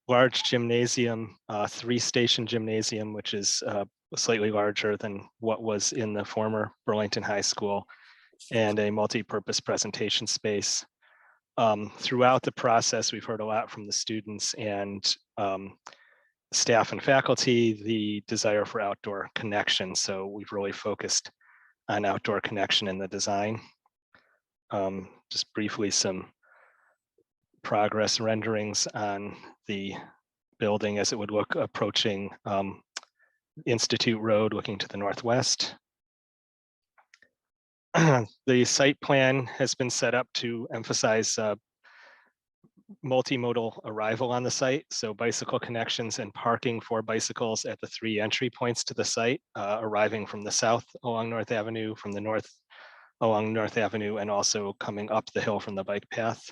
large gymnasium, 3-station gymnasium, which is slightly larger than what was in the former Burlington High School, and a multi-purpose presentation space. Throughout the process, we've heard a lot from the students and staff and faculty, the desire for outdoor connection. So we've really focused on outdoor connection in the design. Just briefly, some progress renderings on the building as it would look approaching Institute Road, looking to the northwest. The site plan has been set up to emphasize multimodal arrival on the site. So bicycle connections and parking for bicycles at the 3 entry points to the site, arriving from the south along North Avenue, from the north along North Avenue, and also coming up the hill from the bike path.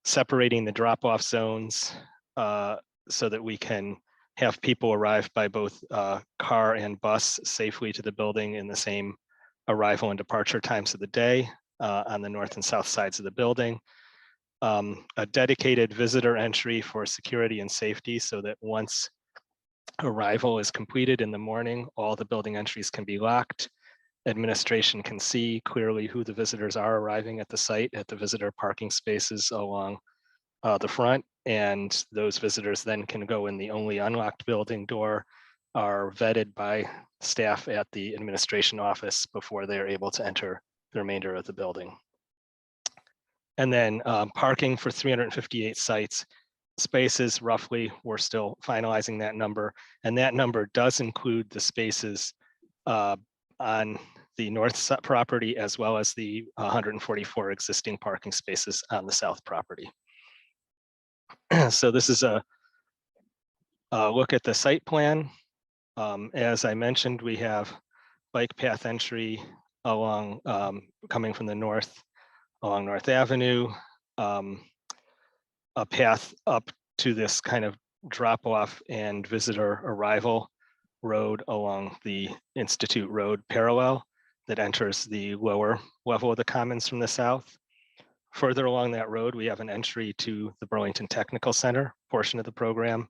Separating the drop-off zones so that we can have people arrive by both car and bus safely to the building in the same arrival and departure times of the day on the north and south sides of the building. A dedicated visitor entry for security and safety so that once arrival is completed in the morning, all the building entries can be locked. Administration can see clearly who the visitors are arriving at the site at the visitor parking spaces along the front, and those visitors then can go in the only unlocked building door, are vetted by staff at the administration office before they're able to enter the remainder of the building. And then parking for 358 sites, spaces roughly, we're still finalizing that number. And that number does include the spaces on the north property, as well as the 144 existing parking spaces on the south property. So this is a look at the site plan. As I mentioned, we have bike path entry along coming from the north along North Avenue, a path up to this kind of drop off and visitor arrival road along the Institute Road parallel that enters the lower level of the commons from the south. Further along that road, we have an entry to the Burlington Technical Center portion of the program.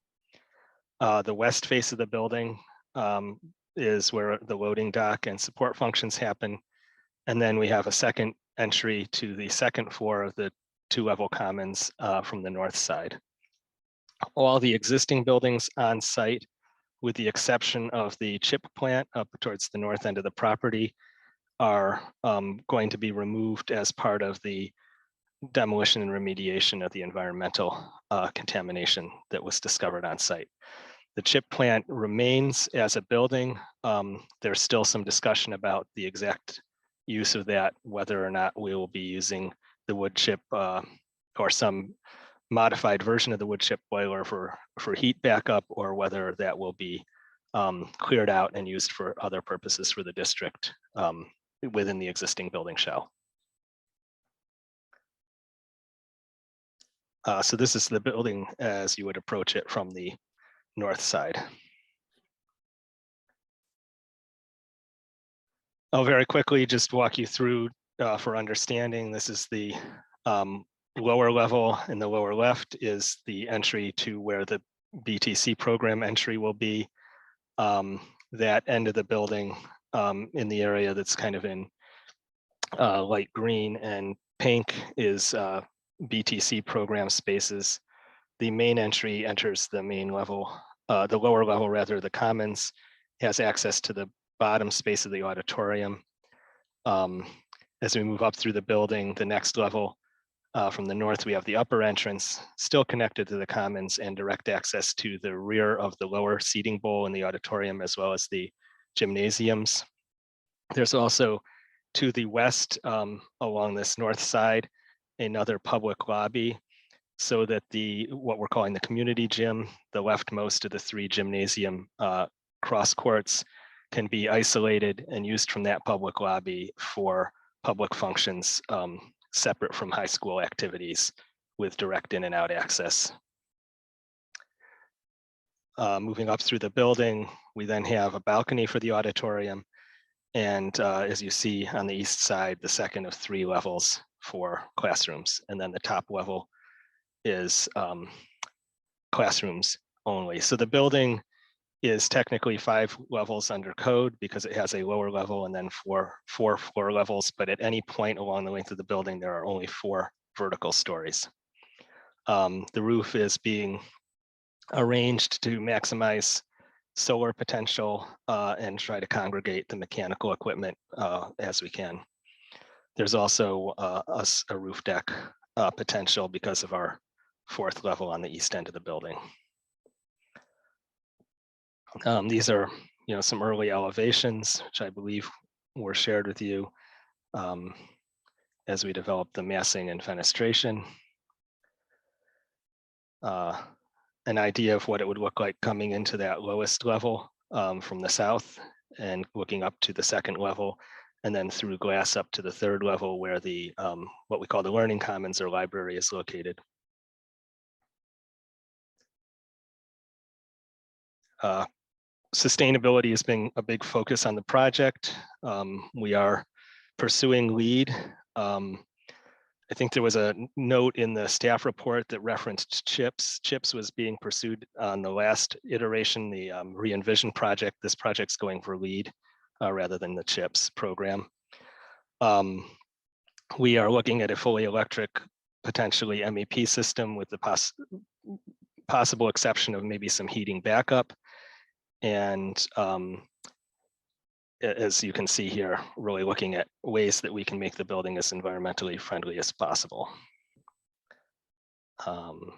The west face of the building is where the loading dock and support functions happen. And then we have a second entry to the second floor of the two-level commons from the north side. All the existing buildings on site, with the exception of the chip plant up towards the north end of the property, are going to be removed as part of the demolition and remediation of the environmental contamination that was discovered on site. The chip plant remains as a building. There's still some discussion about the exact use of that, whether or not we will be using the wood chip or some modified version of the wood chip boiler for heat backup, or whether that will be cleared out and used for other purposes for the district within the existing building shell. So this is the building as you would approach it from the north side. I'll very quickly just walk you through for understanding. This is the lower level. In the lower left is the entry to where the BTC program entry will be. That end of the building in the area that's kind of in light green and pink is BTC program spaces. The main entry enters the main level, the lower level rather, the commons, has access to the bottom space of the auditorium. As we move up through the building, the next level from the north, we have the upper entrance, still connected to the commons and direct access to the rear of the lower seating bowl in the auditorium, as well as the gymnasiums. There's also to the west along this north side, another public lobby, so that what we're calling the community gym, the leftmost of the three gymnasium cross courts, can be isolated and used from that public lobby for public functions separate from high school activities with direct in and out access. Moving up through the building, we then have a balcony for the auditorium. And as you see on the east side, the second of three levels for classrooms. And then the top level is classrooms only. So the building is technically 5 levels under code because it has a lower level and then four floor levels. But at any point along the length of the building, there are only 4 vertical stories. The roof is being arranged to maximize solar potential and try to congregate the mechanical equipment as we can. There's also a roof deck potential because of our 4th level on the east end of the building. These are, some early elevations, which I believe were shared with you as we developed the massing and fenestration. An idea of what it would look like coming into that lowest level from the south and looking up to the 2nd level, and then through glass up to the 3rd level where the what we call the learning commons or library is located. Sustainability has been a big focus on the project. We are pursuing LEED. I think there was a note in the staff report that referenced CHIPS. CHIPS was being pursued on the last iteration, the re-envision project. This project's going for LEED rather than the CHIPS program. We are looking at a fully electric, potentially MEP system with the possible exception of maybe some heating backup. And as you can see here, really looking at ways that we can make the building as environmentally friendly as possible. And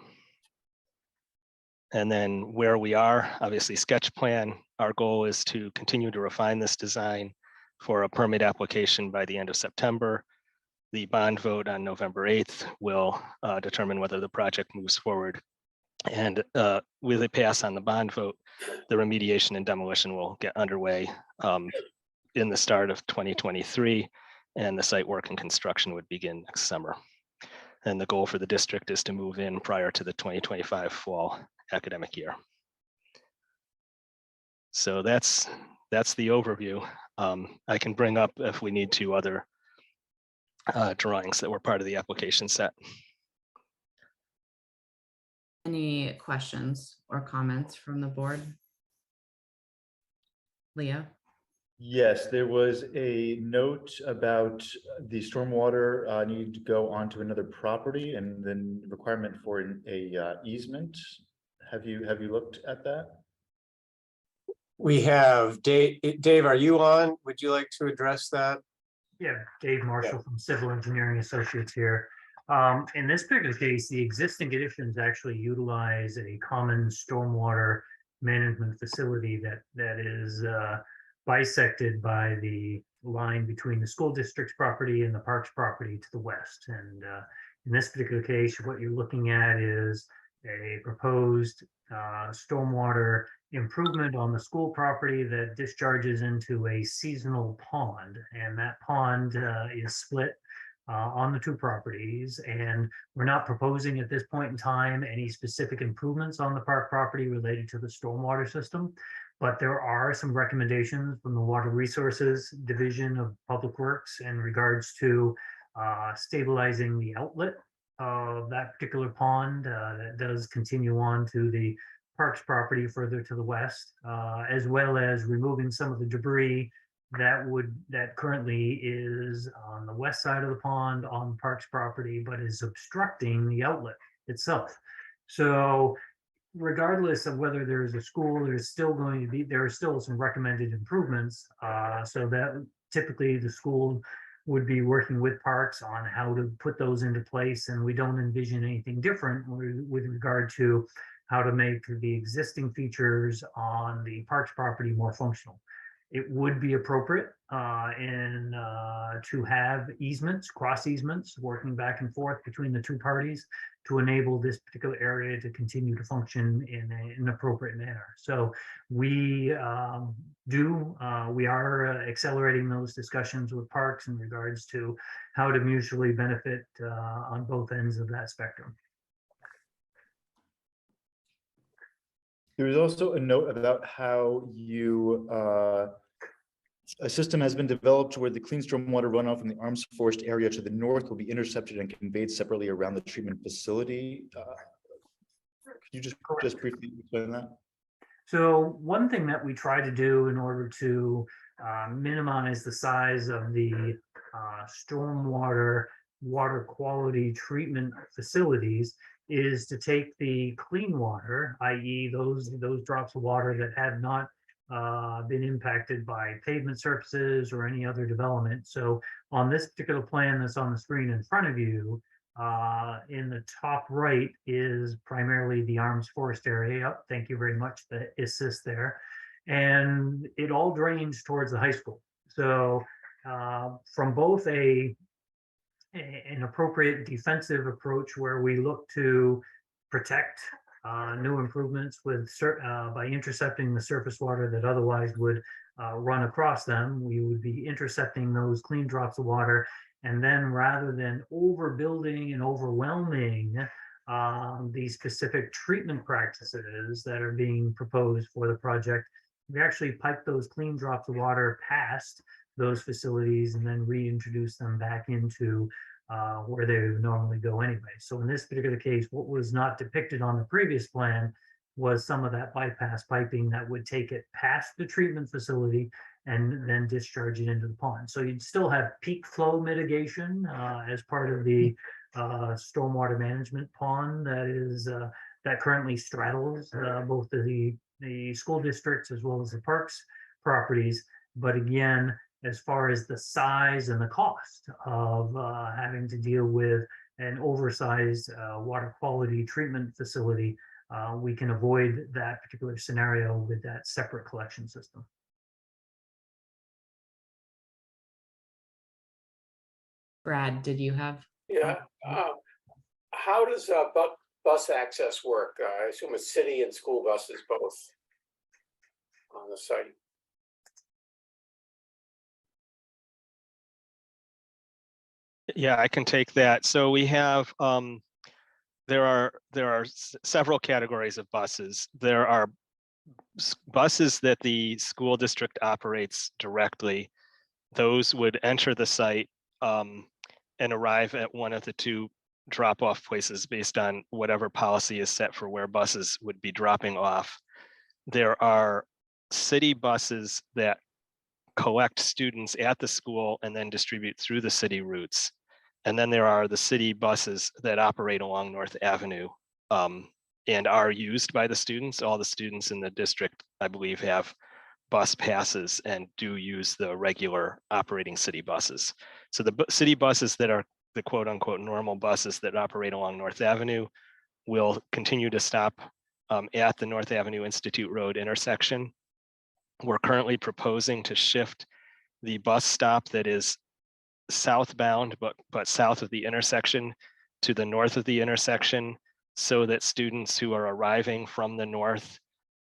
then where we are, obviously sketch plan, our goal is to continue to refine this design for a permit application by the end of September. The bond vote on November 8th will determine whether the project moves forward. And with a pass on the bond vote, the remediation and demolition will get underway in the start of 2023, and the site work and construction would begin next summer. And the goal for the district is to move in prior to the 2025 fall academic year. So that's the overview. I can bring up, if we need to, other drawings that were part of the application set. Any questions or comments from the board? Leo? Yes, there was a note about the stormwater needing to go onto another property and then requirement for a easement. Have you looked at that? We have Dave, are you on? Would you like to address that? Yeah, Dave Marshall from Civil Engineering Associates here. In this particular case, the existing conditions actually utilize a common stormwater management facility that is bisected by the line between the school district's property and the park's property to the west. And in this particular case, what you're looking at is a proposed stormwater improvement on the school property that discharges into a seasonal pond. And that pond is split on the two properties. And we're not proposing at this point in time any specific improvements on the park property related to the stormwater system. But there are some recommendations from the Water Resources Division of Public Works in regards to stabilizing the outlet of that particular pond that does continue on to the parks property further to the west, as well as removing some of the debris that currently is on the west side of the pond on parks property, but is obstructing the outlet itself. So regardless of whether there's a school, there are still some recommended improvements. So that typically the school would be working with parks on how to put those into place. And we don't envision anything different with regard to how to make the existing features on the parks property more functional. It would be appropriate to have easements, cross easements, working back and forth between the two parties to enable this particular area to continue to function in an appropriate manner. So we are accelerating those discussions with parks in regards to how to mutually benefit on both ends of that spectrum. There was also a note about how a system has been developed where the clean stormwater runoff from the Arms Forest area to the north will be intercepted and conveyed separately around the treatment facility. Could you just briefly explain that? So one thing that we try to do in order to minimize the size of the stormwater water quality treatment facilities is to take the clean water, i.e. those drops of water that have not been impacted by pavement surfaces or any other development. So on this particular plan that's on the screen in front of you, in the top right is primarily the Arms Forest area. Thank you very much, the assist there. And it all drains towards the high school. So from both an appropriate defensive approach where we look to protect new improvements by intercepting the surface water that otherwise would run across them, we would be intercepting those clean drops of water. And then rather than overbuilding and overwhelming the specific treatment practices that are being proposed for the project, we actually pipe those clean drops of water past those facilities and then reintroduce them back into where they would normally go anyway. So in this particular case, what was not depicted on the previous plan was some of that bypass piping that would take it past the treatment facility and then discharge it into the pond. So you'd still have peak flow mitigation as part of the stormwater management pond that currently straddles both the school districts as well as the parks properties. But again, as far as the size and the cost of having to deal with an oversized water quality treatment facility, we can avoid that particular scenario with that separate collection system. Brad, did you have? Yeah. How does bus access work? I assume it's city and school buses both on the site. Yeah, I can take that. So we have, there are several categories of buses. There are buses that the school district operates directly. Those would enter the site and arrive at one of the two drop-off places based on whatever policy is set for where buses would be dropping off. There are city buses that collect students at the school and then distribute through the city routes. And then there are the city buses that operate along North Avenue and are used by the students. All the students in the district, I believe, have bus passes and do use the regular operating city buses. So the city buses that are the quote unquote normal buses that operate along North Avenue will continue to stop at the North Avenue Institute Road intersection. We're currently proposing to shift the bus stop that is southbound, but south of the intersection to the north of the intersection, so that students who are arriving from the north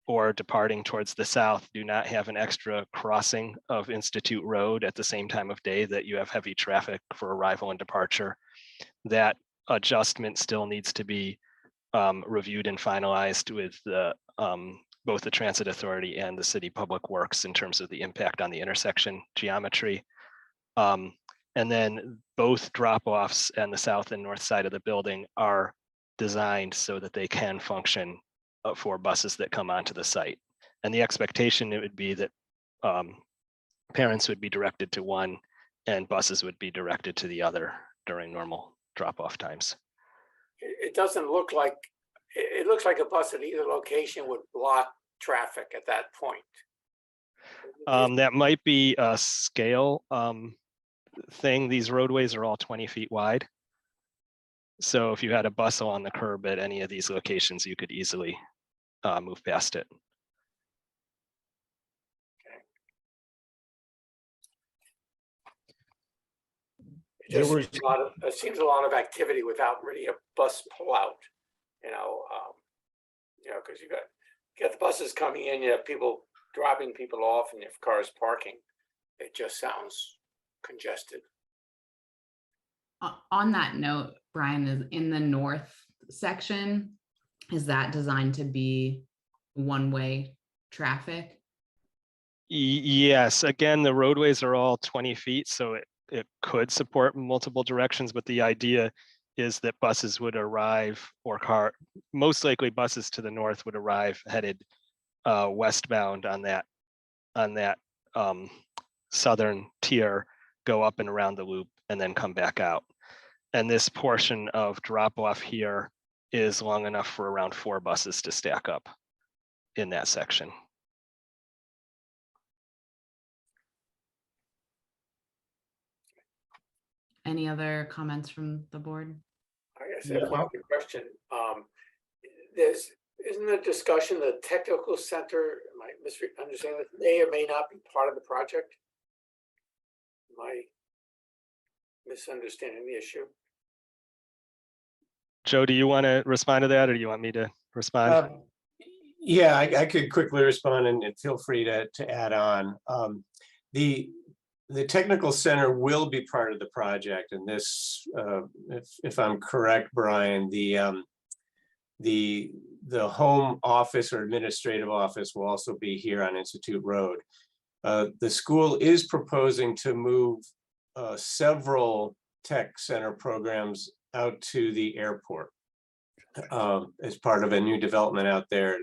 or departing towards the south do not have an extra crossing of Institute Road at the same time of day that you have heavy traffic for arrival and departure. That adjustment still needs to be reviewed and finalized with the both the Transit Authority and the City Public Works in terms of the impact on the intersection geometry. And then both drop-offs on the south and north side of the building are designed so that they can function for buses that come onto the site. And the expectation it would be that parents would be directed to one and buses would be directed to the other during normal drop-off times. It doesn't look like, it looks like a bus at either location would block traffic at that point. That might be a scale thing. These roadways are all 20 feet wide. So if you had a bus on the curb at any of these locations, you could easily move past it. It seems a lot of activity without really a bus pullout, because you got the buses coming in, you have people dropping people off, and you have cars parking. It just sounds congested. On that note, Brian, is in the north section, is that designed to be one-way traffic? Yes, again, the roadways are all 20 feet, so it could support multiple directions, but the idea is that buses would arrive, or most likely buses to the north would arrive headed westbound on that southern tier, go up and around the loop, and then come back out. And this portion of drop off here is long enough for around 4 buses to stack up in that section. Any other comments from the board? I guess I have one question. Isn't the discussion the technical center, am I misunderstanding that may or may not be part of the project? Am I misunderstanding the issue? Joe, do you want to respond to that, or do you want me to respond? Yeah, I could quickly respond, and feel free to add on. The technical center will be part of the project, and this, if I'm correct, Brian, the home office or administrative office will also be here on Institute Road. The school is proposing to move several tech center programs out to the airport as part of a new development out there.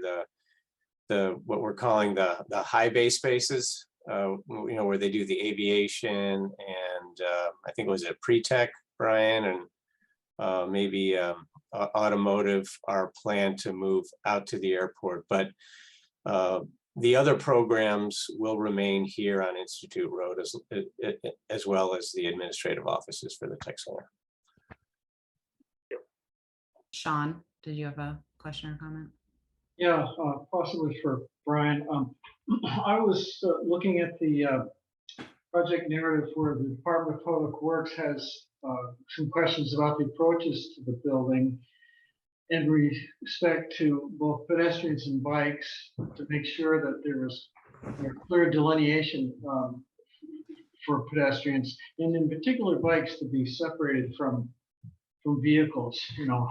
What we're calling the high bay spaces, where they do the aviation and I think it was a pre-tech, Brian, and maybe automotive are planned to move out to the airport, but the other programs will remain here on Institute Road as well as the administrative offices for the tech center. Sean, did you have a question or comment? Yeah, possibly for Brian. I was looking at the project narrative where the Department of Public Works has some questions about the approaches to the building in respect to both pedestrians and bikes, to make sure that there is a clear delineation for pedestrians, and in particular bikes to be separated from vehicles. You know,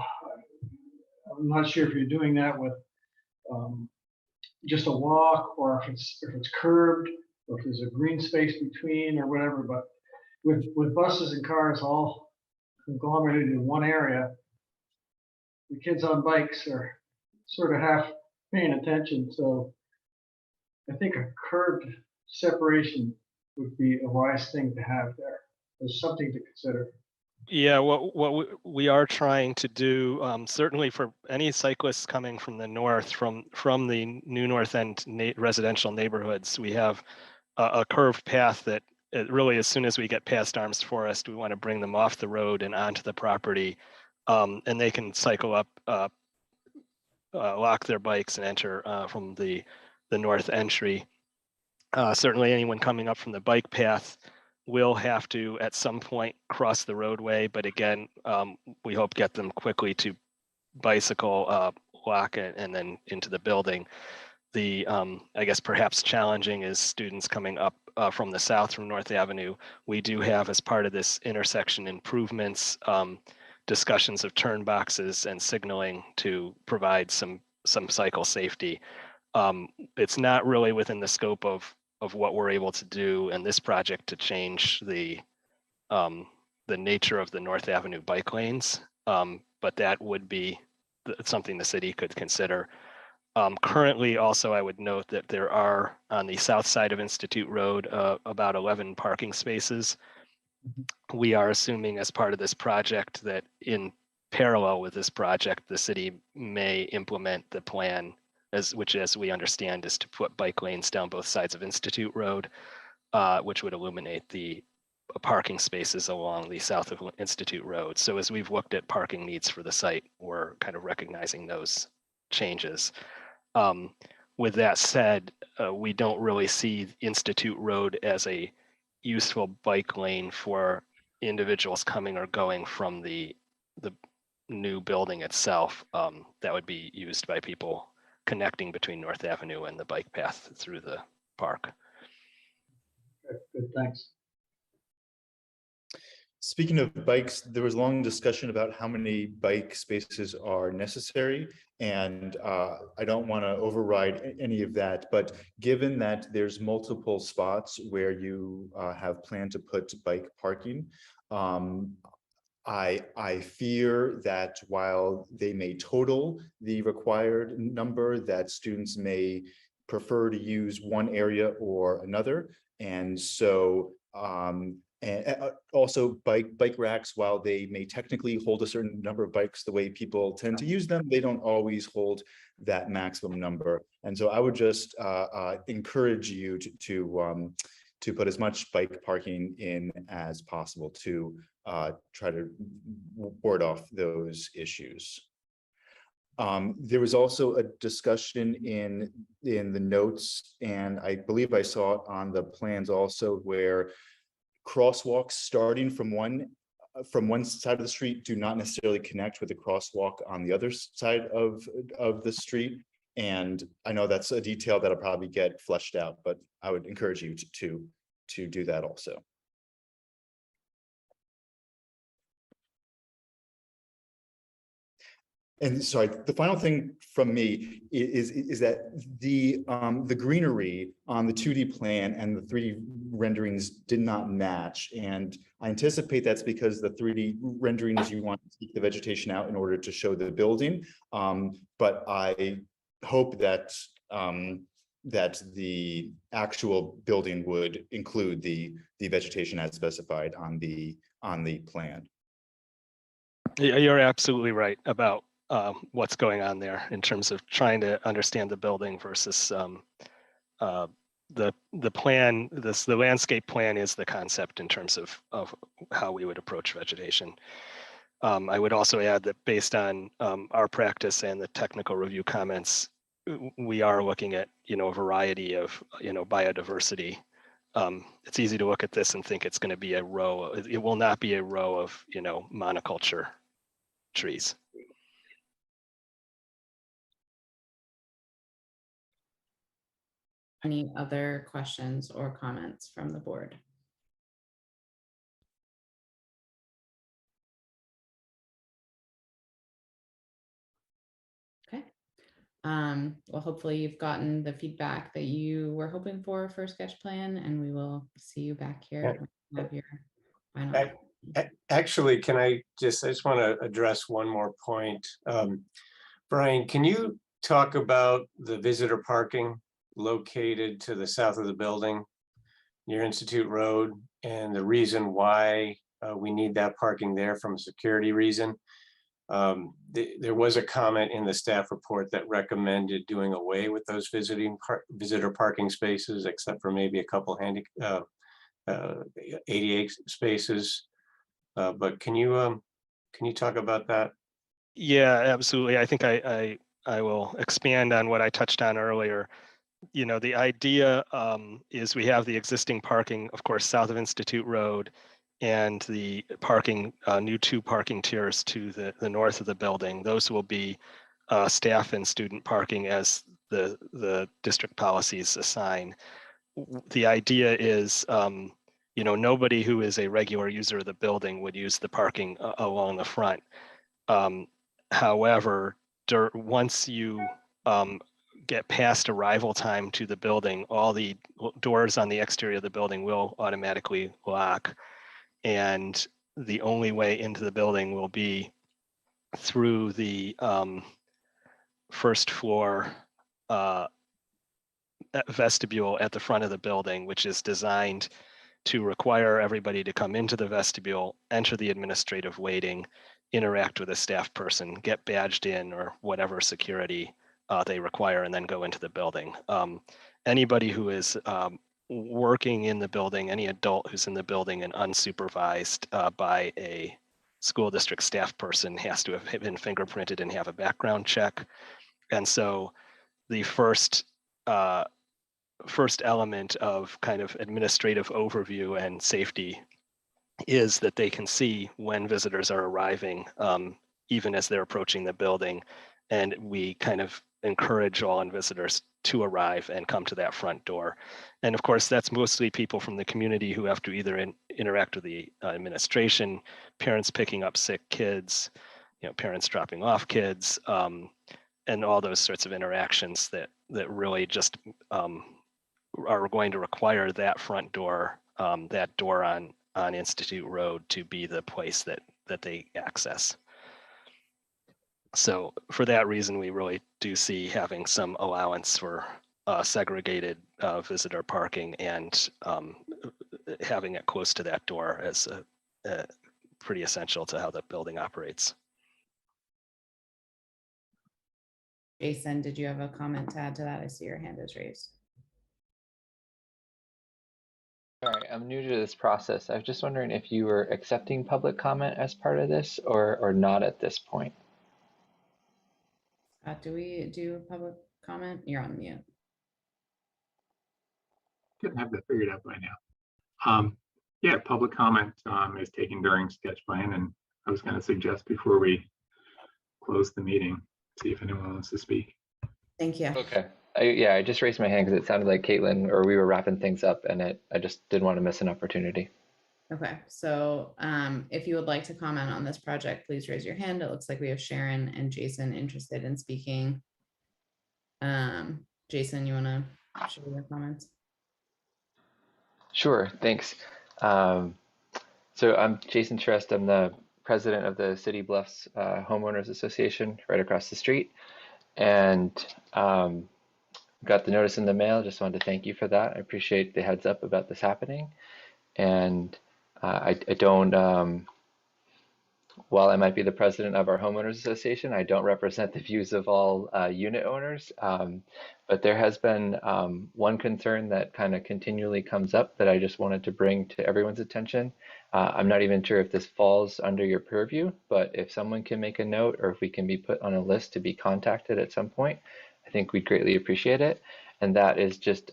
I'm not sure if you're doing that with just a walk, or if it's curbed, or if there's a green space between or whatever, but with buses and cars all conglomerated in one area, the kids on bikes are sort of half paying attention. So I think a curved separation would be a wise thing to have there. There's something to consider. Yeah, what we are trying to do, certainly for any cyclists coming from the north, from the new North End residential neighborhoods, we have a curved path that really, as soon as we get past Arms Forest, we want to bring them off the road and onto the property, and they can cycle up, lock their bikes and enter from the north entry. Certainly, anyone coming up from the bike path will have to at some point cross the roadway, but again, we hope get them quickly to bicycle walk and then into the building. The I guess perhaps challenging is students coming up from the south from North Avenue. We do have, as part of this intersection improvements, discussions of turn boxes and signaling to provide some cycle safety. It's not really within the scope of what we're able to do in this project to change the nature of the North Avenue bike lanes, but that would be something the city could consider. Currently, also, I would note that there are on the south side of Institute Road about 11 parking spaces. We are assuming, as part of this project, that in parallel with this project, the city may implement the plan, which, as we understand, is to put bike lanes down both sides of Institute Road, which would eliminate the parking spaces along the south of Institute Road. So as we've looked at parking needs for the site, we're kind of recognizing those changes. With that said, we don't really see Institute Road as a useful bike lane for individuals coming or going from the new building itself. That would be used by people connecting between North Avenue and the bike path through the park. Good, thanks. Speaking of bikes, there was long discussion about how many bike spaces are necessary. And I don't want to override any of that, but given that there's multiple spots where you have planned to put bike parking, I fear that while they may total the required number, that students may prefer to use one area or another. And so and also bike racks, while they may technically hold a certain number of bikes the way people tend to use them, they don't always hold that maximum number. And so I would just encourage you to put as much bike parking in as possible to try to ward off those issues. There was also a discussion in the notes, and I believe I saw it on the plans also, where crosswalks starting from one side of the street do not necessarily connect with the crosswalk on the other side of the street. And I know that's a detail that'll probably get fleshed out, but I would encourage you to do that also. And sorry, the final thing from me is that the greenery on the 2D plan and the 3D renderings did not match. And I anticipate that's because the 3D renderings, you want to keep the vegetation out in order to show the building. But I hope that the actual building would include the vegetation as specified on the plan. Yeah, you're absolutely right about what's going on there in terms of trying to understand the building versus the plan. The landscape plan is the concept in terms of how we would approach vegetation. I would also add that based on our practice and the technical review comments, we are looking at, a variety of, biodiversity. It's easy to look at this and think it's going to be a row. It will not be a row of, monoculture trees. Any other questions or comments from the board? Okay. Well, hopefully you've gotten the feedback that you were hoping for sketch plan, and we will see you back here. when you have your final. Actually, I just want to address one more point. Brian, can you talk about the visitor parking located to the south of the building near Institute Road and the reason why we need that parking there from a security reason? There was a comment in the staff report that recommended doing away with those visitor parking spaces, except for maybe a couple ADA spaces. But can you talk about that? Yeah, absolutely. I think I will expand on what I touched on earlier. The idea is we have the existing parking, of course, south of Institute Road, and the parking, new 2 parking tiers to the north of the building. Those will be staff and student parking as the district policies assign. The idea is, nobody who is a regular user of the building would use the parking along the front. However, once you get past arrival time to the building, all the doors on the exterior of the building will automatically lock. And the only way into the building will be through the first floor vestibule at the front of the building, which is designed to require everybody to come into the vestibule, enter the administrative waiting, interact with a staff person, get badged in or whatever security they require, and then go into the building. Anybody who is working in the building, any adult who's in the building and unsupervised by a school district staff person has to have been fingerprinted and have a background check. And so the first element of kind of administrative overview and safety is that they can see when visitors are arriving, even as they're approaching the building. And we kind of encourage all visitors to arrive and come to that front door. And of course, that's mostly people from the community who have to either interact with the administration, parents picking up sick kids, parents dropping off kids, and all those sorts of interactions that really just are going to require that front door, that door on Institute Road to be the place that they access. So for that reason, we really do see having some allowance for segregated visitor parking and having it close to that door as pretty essential to how the building operates. Jason, did you have a comment to add to that? I see your hand is raised. Sorry, I'm new to this process. I was just wondering if you were accepting public comment as part of this or not at this point. Do we do public comment? You're on mute. Couldn't have that figured out by now. Yeah, public comment is taken during sketch plan, and I was going to suggest before we close the meeting, see if anyone wants to speak. Thank you. Okay. I just raised my hand because it sounded like Caitlin or we were wrapping things up, and I just didn't want to miss an opportunity. Okay, so if you would like to comment on this project, please raise your hand. It looks like we have Sharon and Jason interested in speaking. Jason, you want to share your comments? Sure, thanks. So I'm Jason Trust. I'm the president of the City Bluffs Homeowners Association right across the street, and got the notice in the mail. Just wanted to thank you for that. I appreciate the heads up about this happening. And I don't while I might be the president of our homeowners association, I don't represent the views of all unit owners. But there has been one concern that kind of continually comes up that I just wanted to bring to everyone's attention. I'm not even sure if this falls under your purview, but if someone can make a note or if we can be put on a list to be contacted at some point, I think we'd greatly appreciate it. And that is just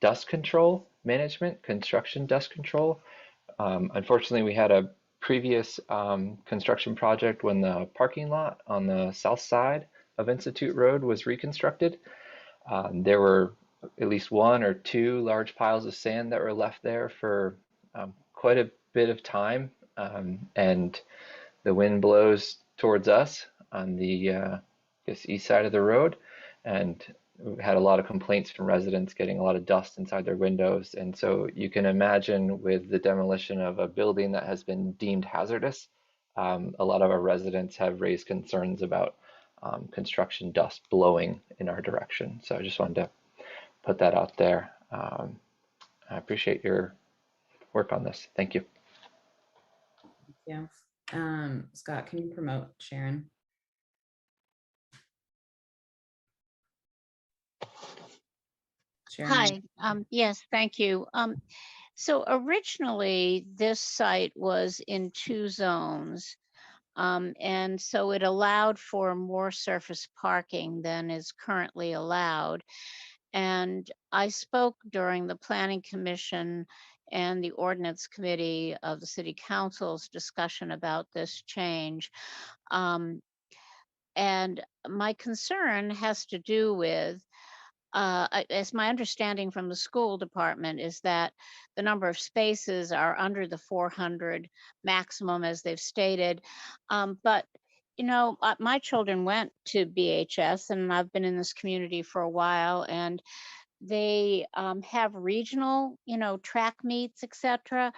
dust control management, construction dust control. Unfortunately, we had a previous construction project when the parking lot on the south side of Institute Road was reconstructed. There were at least 1 or 2 large piles of sand that were left there for quite a bit of time, and the wind blows towards us on the I guess east side of the road, and we had a lot of complaints from residents getting a lot of dust inside their windows. And so you can imagine, with the demolition of a building that has been deemed hazardous, a lot of our residents have raised concerns about construction dust blowing in our direction. So I just wanted to put that out there. I appreciate your work on this. Thank you. Yeah. Scott, can you promote Sharon? Hi, yes, thank you. So originally, this site was in 2 zones. And so it allowed for more surface parking than is currently allowed. And I spoke during the Planning Commission and the Ordinance Committee of the City Council's discussion about this change. And my concern has to do with, as my understanding from the school department is that the number of spaces are under the 400 maximum as they've stated. But you know, my children went to BHS, and I've been in this community for a while, and they have regional, you know, track meets, etc.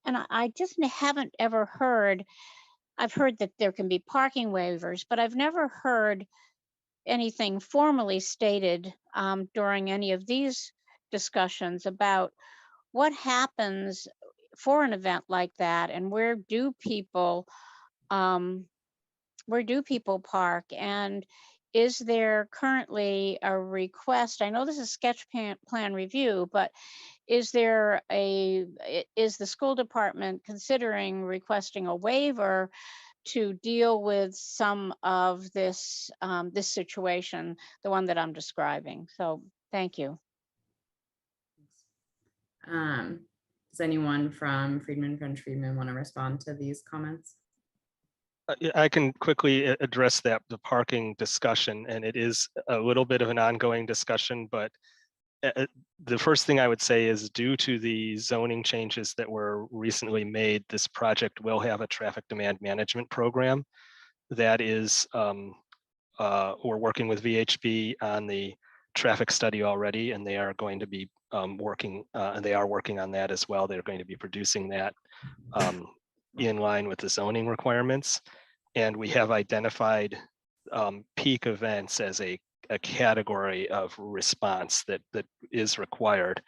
And I just haven't ever heard. I've heard that there can be parking waivers, but I've never heard anything formally stated during any of these discussions about what happens for an event like that, and where do people park, and is there currently a request? I know this is sketch plan review, but is the school department considering requesting a waiver to deal with some of this this situation, the one that I'm describing? So thank you. Does anyone from Friedman French Friedman want to respond to these comments? I can quickly address the parking discussion, and it is a little bit of an ongoing discussion, but the first thing I would say is, due to the zoning changes that were recently made, this project will have a traffic demand management program. That is, we're working with VHB on the traffic study already, and they are going to be working on that as well. They're going to be producing that in line with the zoning requirements. And we have identified peak events as a category of response that is required.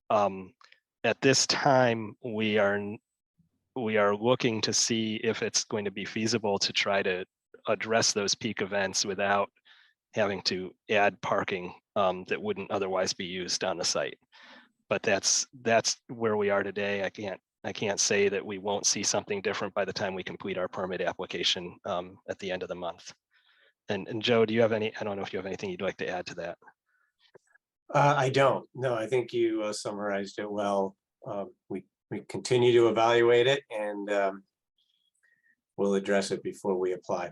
At this time, we are looking to see if it's going to be feasible to try to address those peak events without having to add parking that wouldn't otherwise be used on the site. But that's where we are today. I can't say that we won't see something different by the time we complete our permit application at the end of the month. And Joe, do you have any? I don't know if you have anything you'd like to add to that. I don't. No, I think you summarized it well. We continue to evaluate it, and we'll address it before we apply.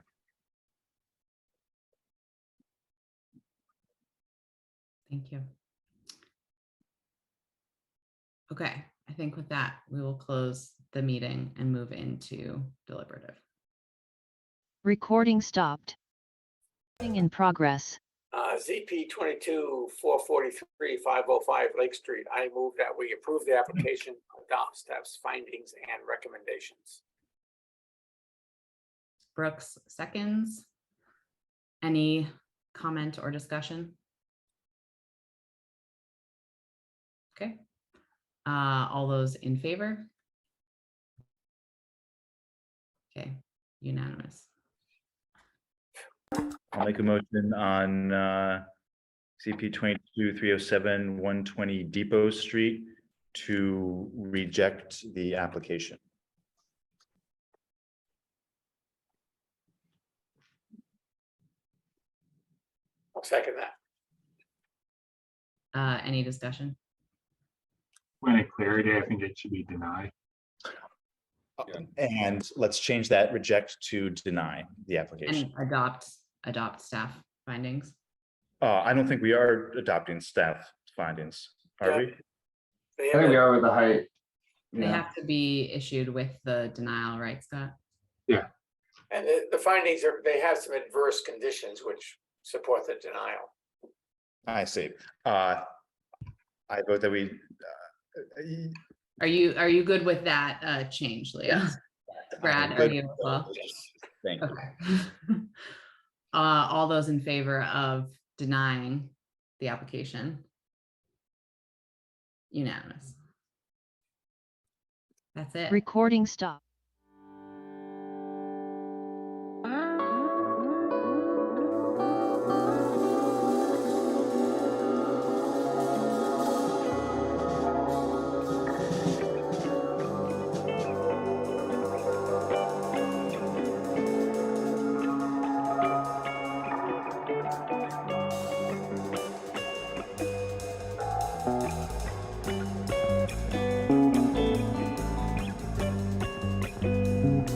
Thank you. Okay, I think with that, we will close the meeting and move into deliberative. Recording stopped. In progress. ZP 22-443-505 Lake Street. I move that we approve the application, adopt staff's findings and recommendations. Brooks seconds. Any comment or discussion? Okay. All those in favor? Okay, Unanimous. I'll make a motion on CP 22-307, 120 Depot Street to reject the application. I'll second that. Any discussion? For any clarity, I think it should be denied. And let's change that reject to deny the application. And adopt staff findings. I don't think we are adopting staff findings, are we? They I have think we a- are with the height. They Yeah. have to be issued with the denial, right, Scott? And the findings are, they have some adverse conditions which support the denial. I see. I vote that we. Are you good with that change, Leo? Brad, are you as well? Thank you. Okay. All those in favor of denying the application? Unanimous. That's it. Recording stop.